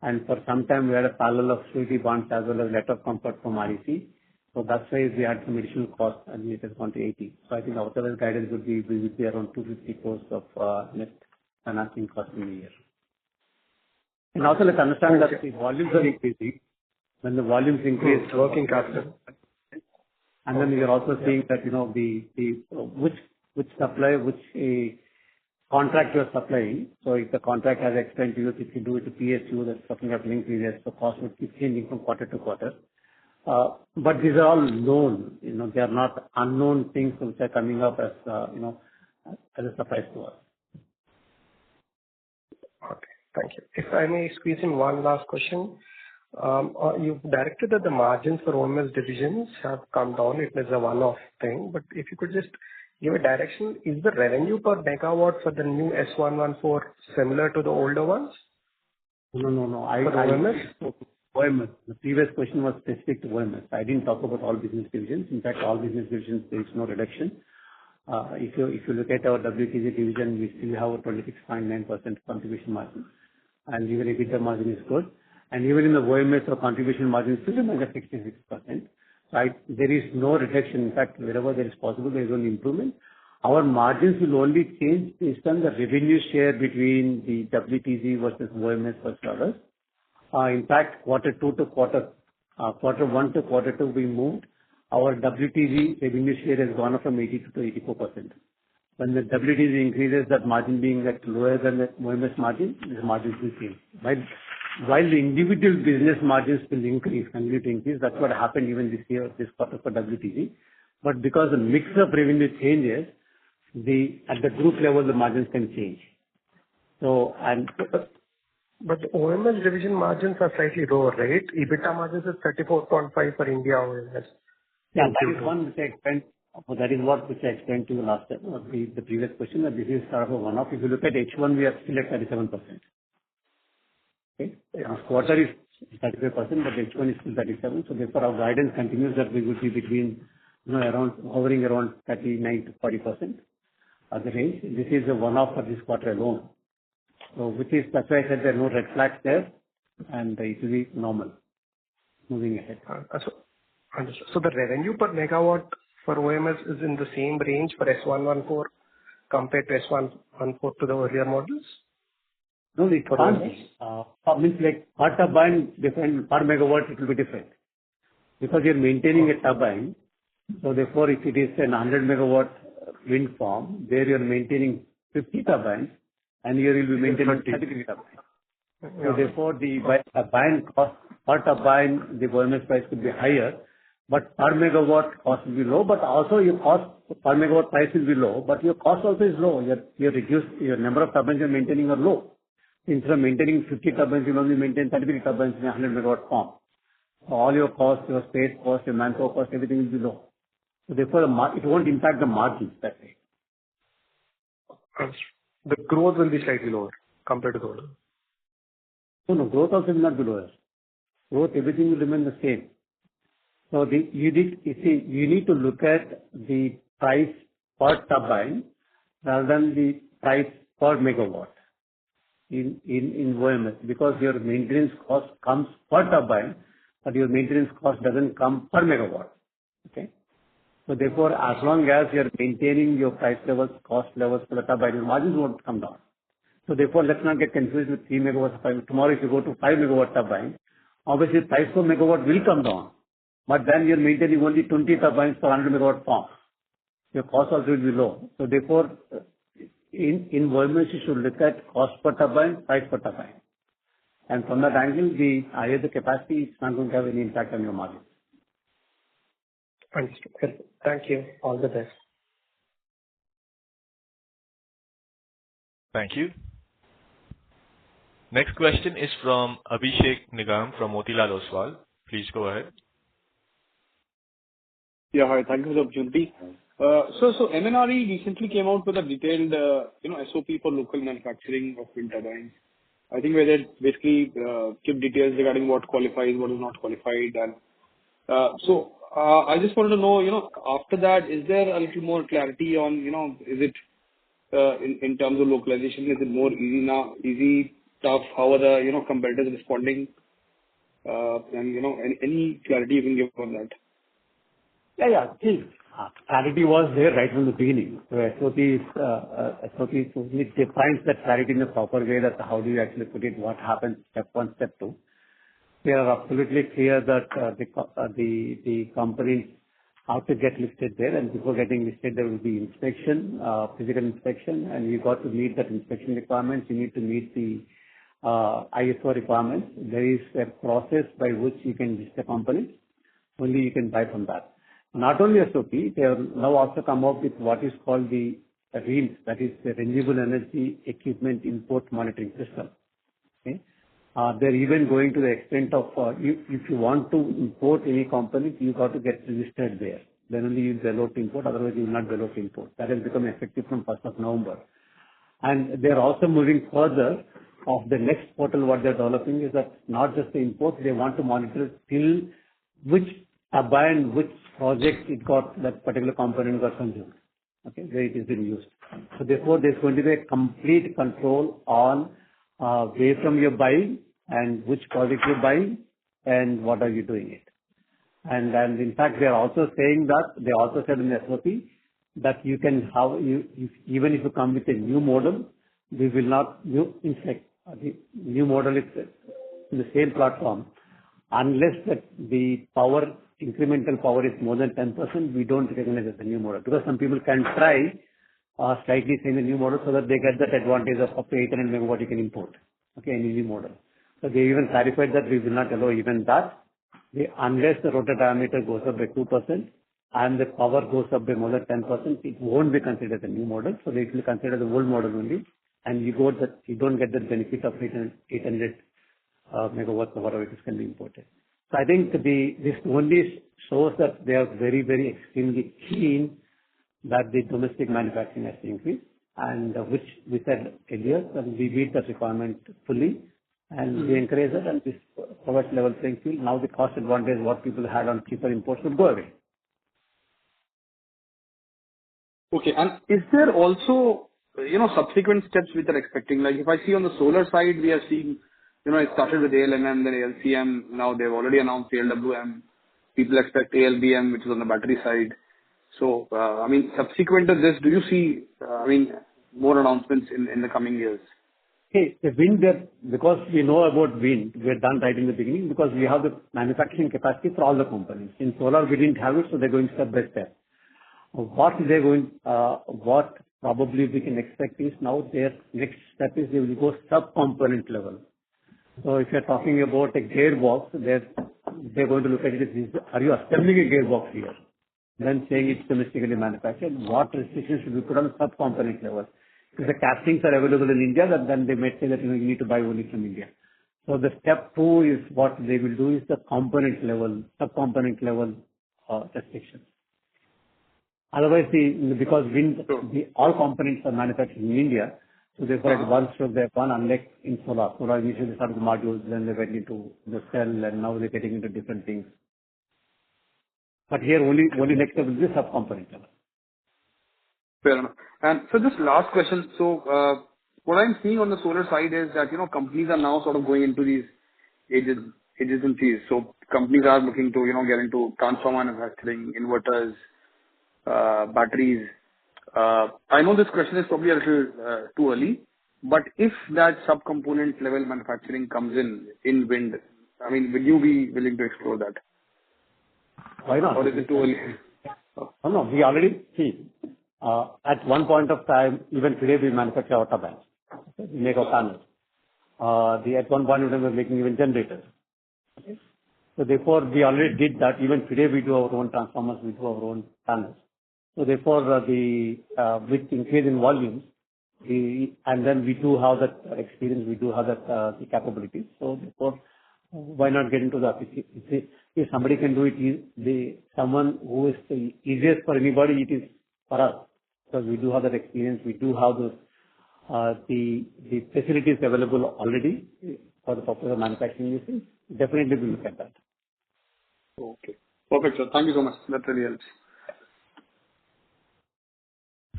and for some time we had a parallel of surety bonds as well as letter of comfort from REC. So that's why we had some additional cost, and it has gone to 80. So I think our otherwise guidance would be around 250 crores of net financing cost in the year. And also let's understand that the volumes are increasing. When the volumes increase, working capital. And then we are also seeing that, which supplier, which contract you are supplying. So if the contract has explained to you, if you do it to PSU, that's working capital increases, so cost would keep changing from quarter to quarter. But these are all known, they are not unknown things which are coming up as, as a surprise to us. Okay, thank you. If I may squeeze in one last question. You've directed that the margins for OMS divisions have come down. It is a one-off thing, but if you could just give a direction, is the revenue per megawatt for the new S114 similar to the older ones? No. For OMS? OMS. The previous question was specific to OMS. I didn't talk about all business divisions. In fact, all business divisions, there is no reduction. If you look at our WTG division, we still have a 26.9% contribution margin, and even EBITDA margin is good. And even in the OMS, our contribution margin is still remains at 66%. There is no reduction. In fact, wherever there is possible, there is only improvement. Our margins will only change based on the revenue share between the WTG versus OMS versus others. In fact, quarter one to quarter two, we moved. Our WTG revenue share has gone up from 82 to 84%. When the WTG increases, that margin being that lower than the OMS margin, the margins will change. While the individual business margins will continue to increase, that's what happened even this year, this quarter for WTG. But because the mix of revenue changes, at the group level, the margins can change. But the OMS division margins are slightly lower, right? EBITDA margins is 34.5 for India OMS. Yeah, that is one which I explained. That is what which I explained to you last time, the previous question, that this is sort of a one-off. If you look at H1, we are still at 37%. Okay? This quarter is 35%, but H1 is still 37%. So therefore, our guidance continues that we will be between, hovering around 39 to 40% of the range. This is a one-off for this quarter alone. So that's why I said there are no red flags there, and it will be normal moving ahead. Understood. So the revenue per megawatt for OMS is in the same range for S114 compared to S114 to the earlier models? No, it can't be. Means like per turbine, different, per megawatt it will be different. Because you're maintaining a turbine, so therefore if it is an 100 megawatt wind farm, there you're maintaining 50 turbines, and here you'll be maintaining 33 turbines. So therefore the turbine cost, per turbine, the OMS price could be higher, but per megawatt cost will be low, but also your cost per megawatt price will be low, but your cost also is low. You reduce your number of turbines you're maintaining are low. Instead of maintaining 50 turbines, you'll only maintain 33 turbines in a 100 megawatt farm. So all your costs, your space cost, your manpower cost, everything will be low. So therefore, it won't impact the margins that way. The growth will be slightly lower compared to the order. No, growth also will not be lower. Growth, everything will remain the same. So you need to look at the price per turbine rather than the price per megawatt. in OMS because your maintenance cost comes per turbine, but your maintenance cost doesn't come per megawatt. Okay? So therefore, as long as you're maintaining your price levels, cost levels for the turbine, your margins won't come down. So therefore, let's not get confused with 3 megawatts turbine. Tomorrow, if you go to 5 megawatt turbine, obviously price per megawatt will come down, but then you're maintaining only 20 turbines per 100 megawatt farm. Your cost also will be low. So therefore, in OMS, you should look at cost per turbine, price per turbine. And from that angle, the higher the capacity, it's not going to have any impact on your margin. Understood. Thank you. All the best. Thank you. Next question is from Abhishek Nigam from Motilal Oswal. Please go ahead. Yeah, hi. Thank you for the opportunity. So MNRE recently came out with a detailed, SOP for local manufacturing of wind turbines. I think where they basically give details regarding what qualifies, what is not qualified. And so I just wanted to know, after that, is there a little more clarity on, is it in terms of localization, is it more easy now, easy, tough? How are the, competitors responding? And, any clarity you can give on that? Yeah. See, clarity was there right from the beginning. So SOP it defines that clarity in a proper way, that how do you actually put it, what happens, step 1, step 2. We are absolutely clear that the companies have to get listed there, and before getting listed, there will be inspection, physical inspection, and you got to meet that inspection requirements. You need to meet the ISO requirements. There is a process by which you can list a company. Only you can buy from that. Not only SOP, they have now also come up with what is called the REIMS, that is the Renewable Energy Equipment Import Monitoring System. Okay? They're even going to the extent of, if you want to import any component, you got to get registered there. Then only you'll be allowed to import, otherwise you will not be allowed to import. That has become effective from 1st of November. And they're also moving further. Of the next portal, what they're developing is that not just the import, they want to monitor till which turbine, which project that particular component got consumed. Okay, where it is being used. So therefore, there's going to be a complete control on where from you're buying and which project you're buying and what are you doing it. And in fact, they are also saying that, they also said in the SOP that you can have, even if you come with a new model, we will not, in fact, the new model is in the same platform, unless the incremental power is more than 10%, we don't recognize as a new model. Because some people can try slightly saying the new model so that they get that advantage of up to 800 megawatt you can import. Okay, any new model. So they even clarified that we will not allow even that, unless the rotor diameter goes up by 2% and the power goes up by more than 10%, it won't be considered a new model. So they will consider the old model only, and you don't get the benefit of 800 megawatts or whatever it is can be imported. So I think this only shows that they are very, very extremely keen that the domestic manufacturing has to increase, and which we said earlier that we meet that requirement fully, and we encourage it, and this provides level playing field. Now the cost advantage what people had on cheaper imports would go away. Okay, and is there also subsequent steps which are expecting? Like if I see on the solar side, we are seeing it started with ALMM, then LCM. Now they've already announced ALWM. People expect ALBM, which is on the battery side. So, subsequent to this, do you see, more announcements in the coming years? Hey, the wind, because we know about wind, we are done right in the beginning because we have the manufacturing capacity for all the components. In solar, we didn't have it, so they're going step by step. What probably we can expect is now their next step is they will go sub-component level. So if you're talking about a gearbox, they're going to look at it as, are you assembling a gearbox here? Then saying it's domestically manufactured, what restrictions should we put on sub-component level? If the castings are available in India, then they may say that you need to buy only from India. So the step 2 is what they will do is the component level, sub-component level restrictions. Otherwise, because all components are manufactured in India, so therefore at one stroke they have gone, unlike in solar. Solar initially started with modules, then they went into the cell, and now they're getting into different things. But here only next step will be sub-component level. Fair enough. And so just last question. So what I'm seeing on the solar side is that, companies are now sort of going into these adjacencies. So companies are looking to, get into transformer manufacturing, inverters, batteries. I know this question is probably a little too early, but if that subcomponent level manufacturing comes in wind, I mean, will you be willing to explore that? Why not? Or is it too early? No, we already see. At one point of time, even today, we manufacture our turbines. Okay? We make our panels. At one point of time, we were making even generators. Okay? So therefore, we already did that. Even today, we do our own transformers, we do our own panels. So therefore, with increase in volumes, and then we do have that experience, we do have that the capabilities. So therefore, why not get into that? If somebody can do it, someone who is the easiest for anybody, it is for us, because we do have that experience. We do have those the facilities available already for the purpose of manufacturing using. Definitely, we look at that. Okay, perfect, sir. Thank you so much. That really helps.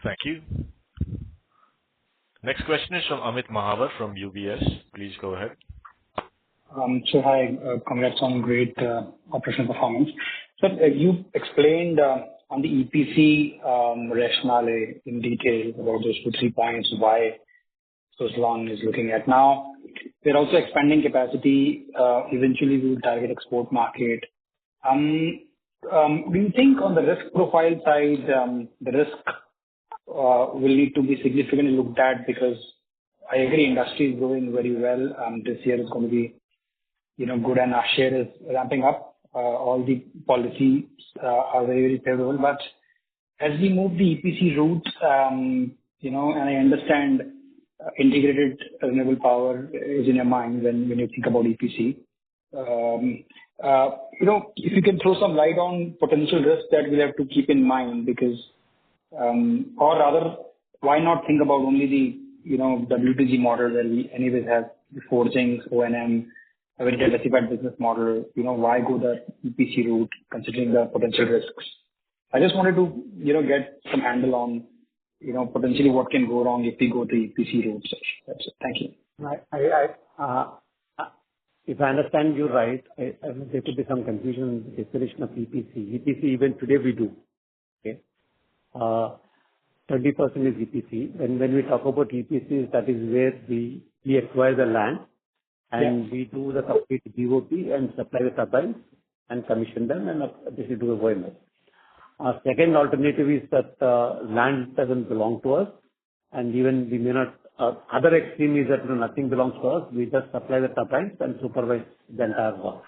Thank you. Next question is from Amit Mahavar from UBS. Please go ahead. Hi, congrats on great operational performance. Sir, you explained on the EPC rationale in detail about those 2-3 points why Suzlon is looking at now. We're also expanding capacity. Eventually, we will target export market. Do you think on the risk profile side, the risk will need to be significantly looked at? Because I agree, industry is growing very well. This year is going to be, good, and our share is ramping up. All the policies are very, very favorable. But as we move the EPC route, and I understand integrated renewable power is in your mind when you think about EPC. If you can throw some light on potential risks that we'll have to keep in mind, because or rather, why not think about only the WTG model where we anyways have the forgings, O&M, a very diversified business model? Why go the EPC route considering the potential risks? I just wanted to get some handle on potentially what can go wrong if we go the EPC route. That's it. Thank you. If I understand you right, there could be some confusion in the definition of EPC. EPC even today we do. Okay. 20% is EPC. When we talk about EPC, that is where we acquire the land and we do the complete govt and supply the turbines and commission them and obviously do a OMS. Our second alternative is that land doesn't belong to us, and even we may not. Other extreme is that nothing belongs to us. We just supply the turbines and supervise the entire work.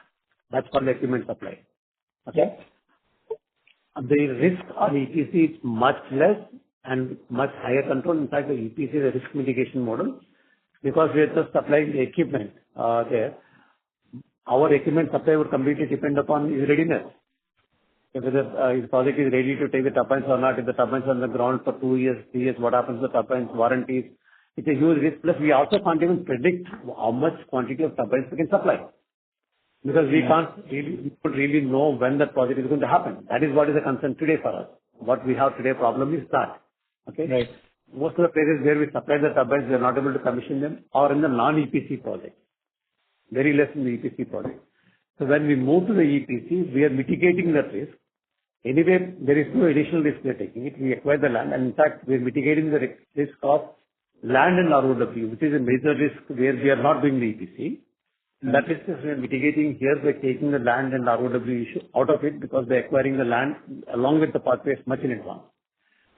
That's called equipment supply. Okay. The risk on EPC is much less and much higher control. In fact, the EPC is a risk mitigation model because we are just supplying the equipment there. Our equipment supply would completely depend upon its readiness. If the project is ready to take the turbines or not, if the turbines are on the ground for 2 years, 3 years, what happens to the turbines, warranties, it's a huge risk. Plus, we also can't even predict how much quantity of turbines we can supply. Because we don't really know when that project is going to happen. That is what is a concern today for us. What we have today problem is that. Okay? Right. Most of the places where we supply the turbines, we are not able to commission them, or in the non-EPC project. Very less in the EPC project. So when we move to the EPC, we are mitigating that risk. Anyway, there is no additional risk we are taking it. We acquire the land, and in fact, we are mitigating the risk of land and ROW, which is a major risk where we are not doing the EPC. That risk is we are mitigating here by taking the land and ROW issue out of it because by acquiring the land along with the pathways much in advance.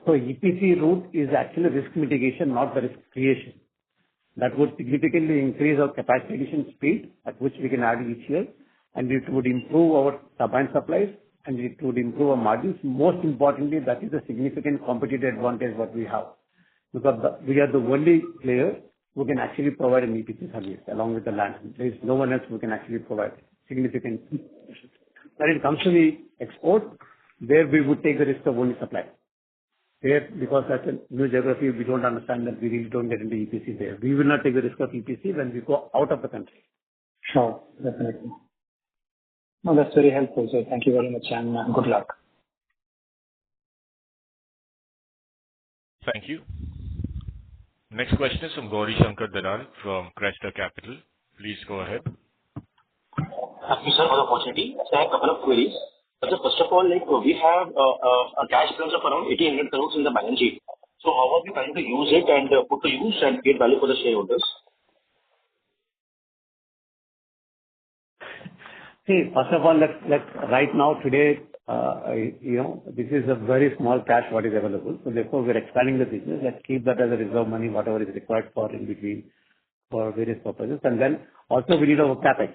So EPC route is actually risk mitigation, not the risk creation. That would significantly increase our capacity addition speed at which we can add each year, and it would improve our turbine supplies and it would improve our margins. Most importantly, that is a significant competitive advantage what we have. Because we are the only player who can actually provide an EPC service along with the land. There is no one else who can actually provide significant. When it comes to the export, there we would take the risk of only supply. There, because that's a new geography, we don't understand that we really don't get into EPC there. We will not take the risk of EPC when we go out of the country. Sure, definitely. No, that's very helpful, sir. Thank you very much and good luck. Thank you. Next question is from Gauri Shankar Dalal from Cresta Capital. Please go ahead. Thank you, sir, for the opportunity. So I have a couple of queries. So first of all, we have a cash balance of around 1,800 crores in the balance sheet. So how are we trying to use it and put to use and create value for the shareholders? See, first of all, let's right now, today, this is a very small cash what is available. So therefore, we're expanding the business. Let's keep that as a reserve money, whatever is required for in between for various purposes. And then also we need our CapEx.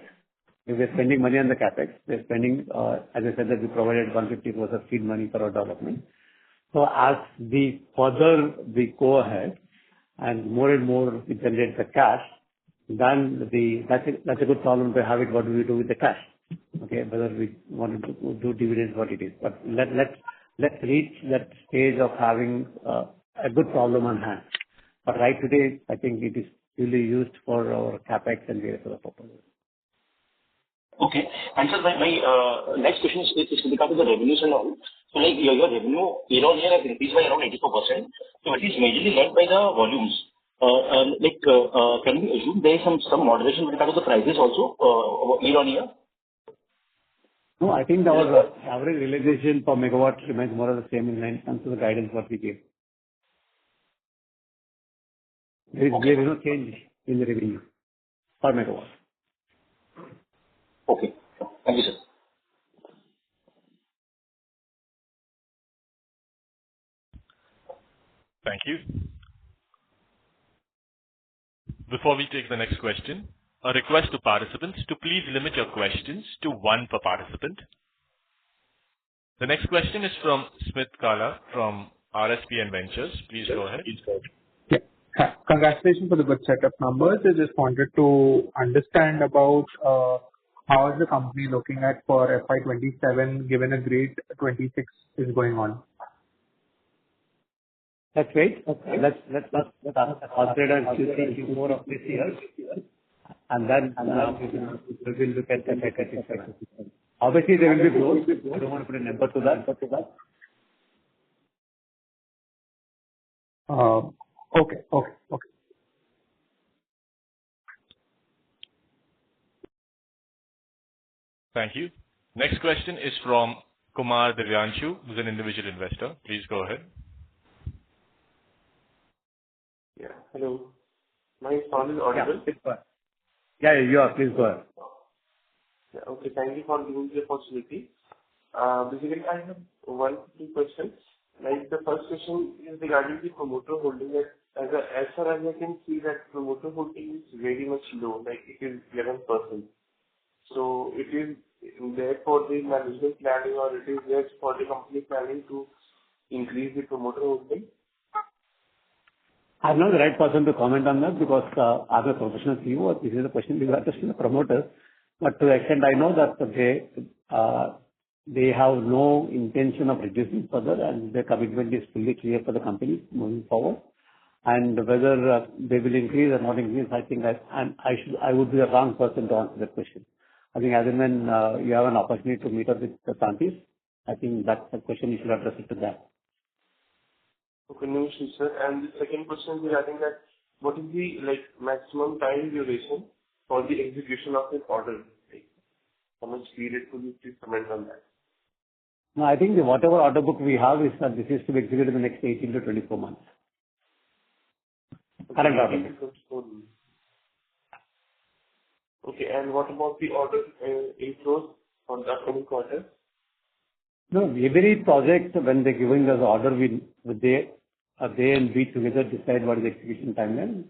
If we're spending money on the CapEx, we're spending, as I said, that we provided 150 crores of seed money for our development. So as further we go ahead and more we generate the cash, then that's a good problem to have it. What do we do with the cash? Okay, whether we want to do dividends, what it is. But let's reach that stage of having a good problem on hand. But right today, I think it is really used for our CapEx and various other purposes. Okay. And sir, my next question is with regard to the revenues and all. So your revenue year-on-year has increased by around 84%. So it is majorly led by the volumes. Can we assume there is some moderation with regard to the prices also year-on-year? No, I think our average realization per megawatt remains more or less the same in line to the guidance what we gave. There is no change in the revenue per megawatt. Okay. Thank you, sir. Thank you. Before we take the next question, a request to participants to please limit your questions to one per participant. The next question is from Smith Kala from RSPN Ventures. Please go ahead. Yeah. Congratulations for the good set of numbers. I just wanted to understand about how is the company looking at for FY27 given a great 26 is going on. That's great. Okay. Let's consider Q4 of this year, and then we will look at the FY27. Obviously, there will be growth. I don't want to put a number to that. Okay. Thank you. Next question is from Kumar Divyanshu, who's an individual investor. Please go ahead. Yeah. Hello. My sound is audible? Yeah, you are. Please go ahead. Yeah. Okay. Thank you for giving the opportunity. Basically, I have one or two questions. The first question is regarding the promoter holding. As far as I can see, that promoter holding is very much low, it is 11%. So it is there for the management planning, or it is there for the company planning to increase the promoter holding? I'm not the right person to comment on that because as a professional CEO, this is a question we have to see the promoters. But to the extent I know that they have no intention of reducing further, and their commitment is fully clear for the company moving forward. And whether they will increase or not increase, I think I would be the wrong person to answer that question. I think as and when you have an opportunity to meet up with the scientists, I think that's the question you should address it to them. Okay, no issue, sir. And the second question is regarding that, what is the maximum time duration for the execution of an order? How much period could you please comment on that? No, I think whatever order book we have is that this is to be executed in the next 18 to 24 months. Current order book. Okay, and what about the order inflows for the upcoming quarter? No, every project, when they're giving us order, they and we together decide what is the execution timeline.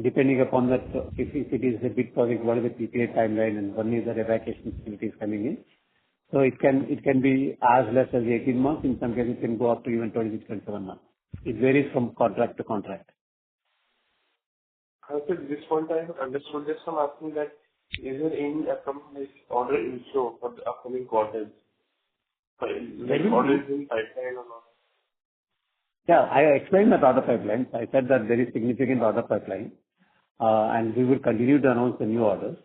Depending upon that, if it is a big project, what is the PPA timeline, and when is the evacuation facilities coming in. So it can be as less as 18 months. In some cases, it can go up to even 26, 27 months. It varies from contract to contract. At this point, I have understood this. I'm asking that, is there any upcoming order inflow for the upcoming quarters? Orders in pipeline or not? Yeah, I explained that order pipeline. I said that there is significant order pipeline, and we will continue to announce the new orders.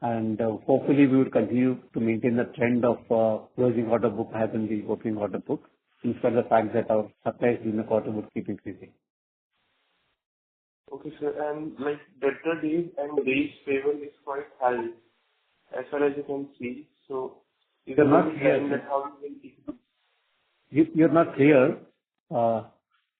And hopefully, we will continue to maintain the trend of closing order book higher than the opening order book, in spite of the fact that our supplies in the quarter would keep increasing. Okay, sir. And like debtor days and days payable is quite high as far as you can see. So is You're there not any clear. plan that how it will decrease? You're not clear.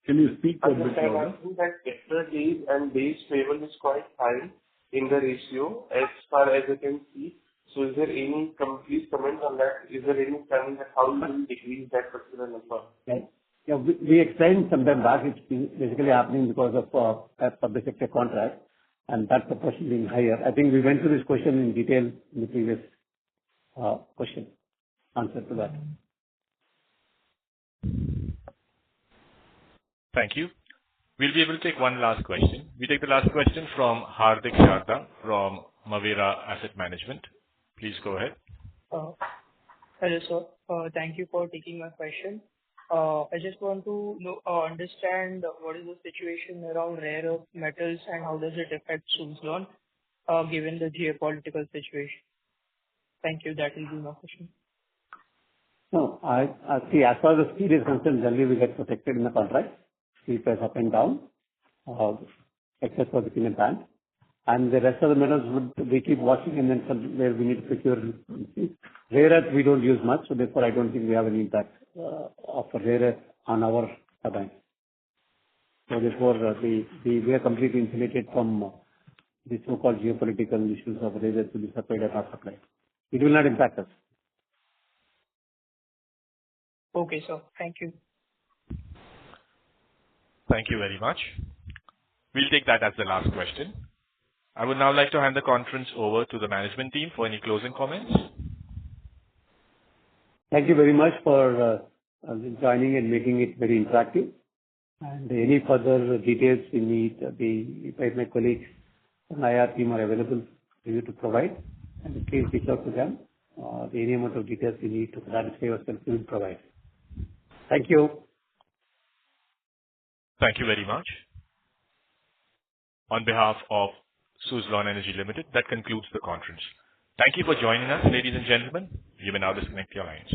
Can you speak a I'm bit louder? asking that debtor days and days payable is quite high in the ratio as far as I can see. So is there any please comment on that? Is there any plan that how you will decrease that particular number? Yeah. Yeah, we explained some time back, it's basically happening because of a public sector contract, and that proportion being higher. I think we went through this question in detail in the previous question, answer to that. Thank you. We'll be able to take one last question. We take the last question from Hardik Sharda from Mavera Asset Management. Please go ahead. Hello, sir. Thank you for taking my question. I just want to understand what is the situation around rare earth metals and how does it affect Suzlon, given the geopolitical situation. Thank you. That will be my question. No, I see, as far as the speed is concerned, generally we get protected in the contract. Speed price up and down, except for the pin and band. And the rest of the metals we keep watching, and then somewhere we need to procure. Rare earth we don't use much, so therefore I don't think we have any impact of rare earth on our turbines. So therefore, we are completely insulated from the so-called geopolitical issues of rare earth to be supplied or not supplied. It will not impact us. Okay, sir. Thank you. Thank you very much. We'll take that as the last question. I would now like to hand the conference over to the management team for any closing comments. Thank you very much for joining and making it very interactive. And any further details you need, my colleagues and IR team are available for you to provide. And please reach out to them. Any amount of details you need to satisfy yourself, we will provide. Thank you. Thank you very much. On behalf of Suzlon Energy Limited, that concludes the conference. Thank you for joining us, ladies and gentlemen. You may now disconnect your lines.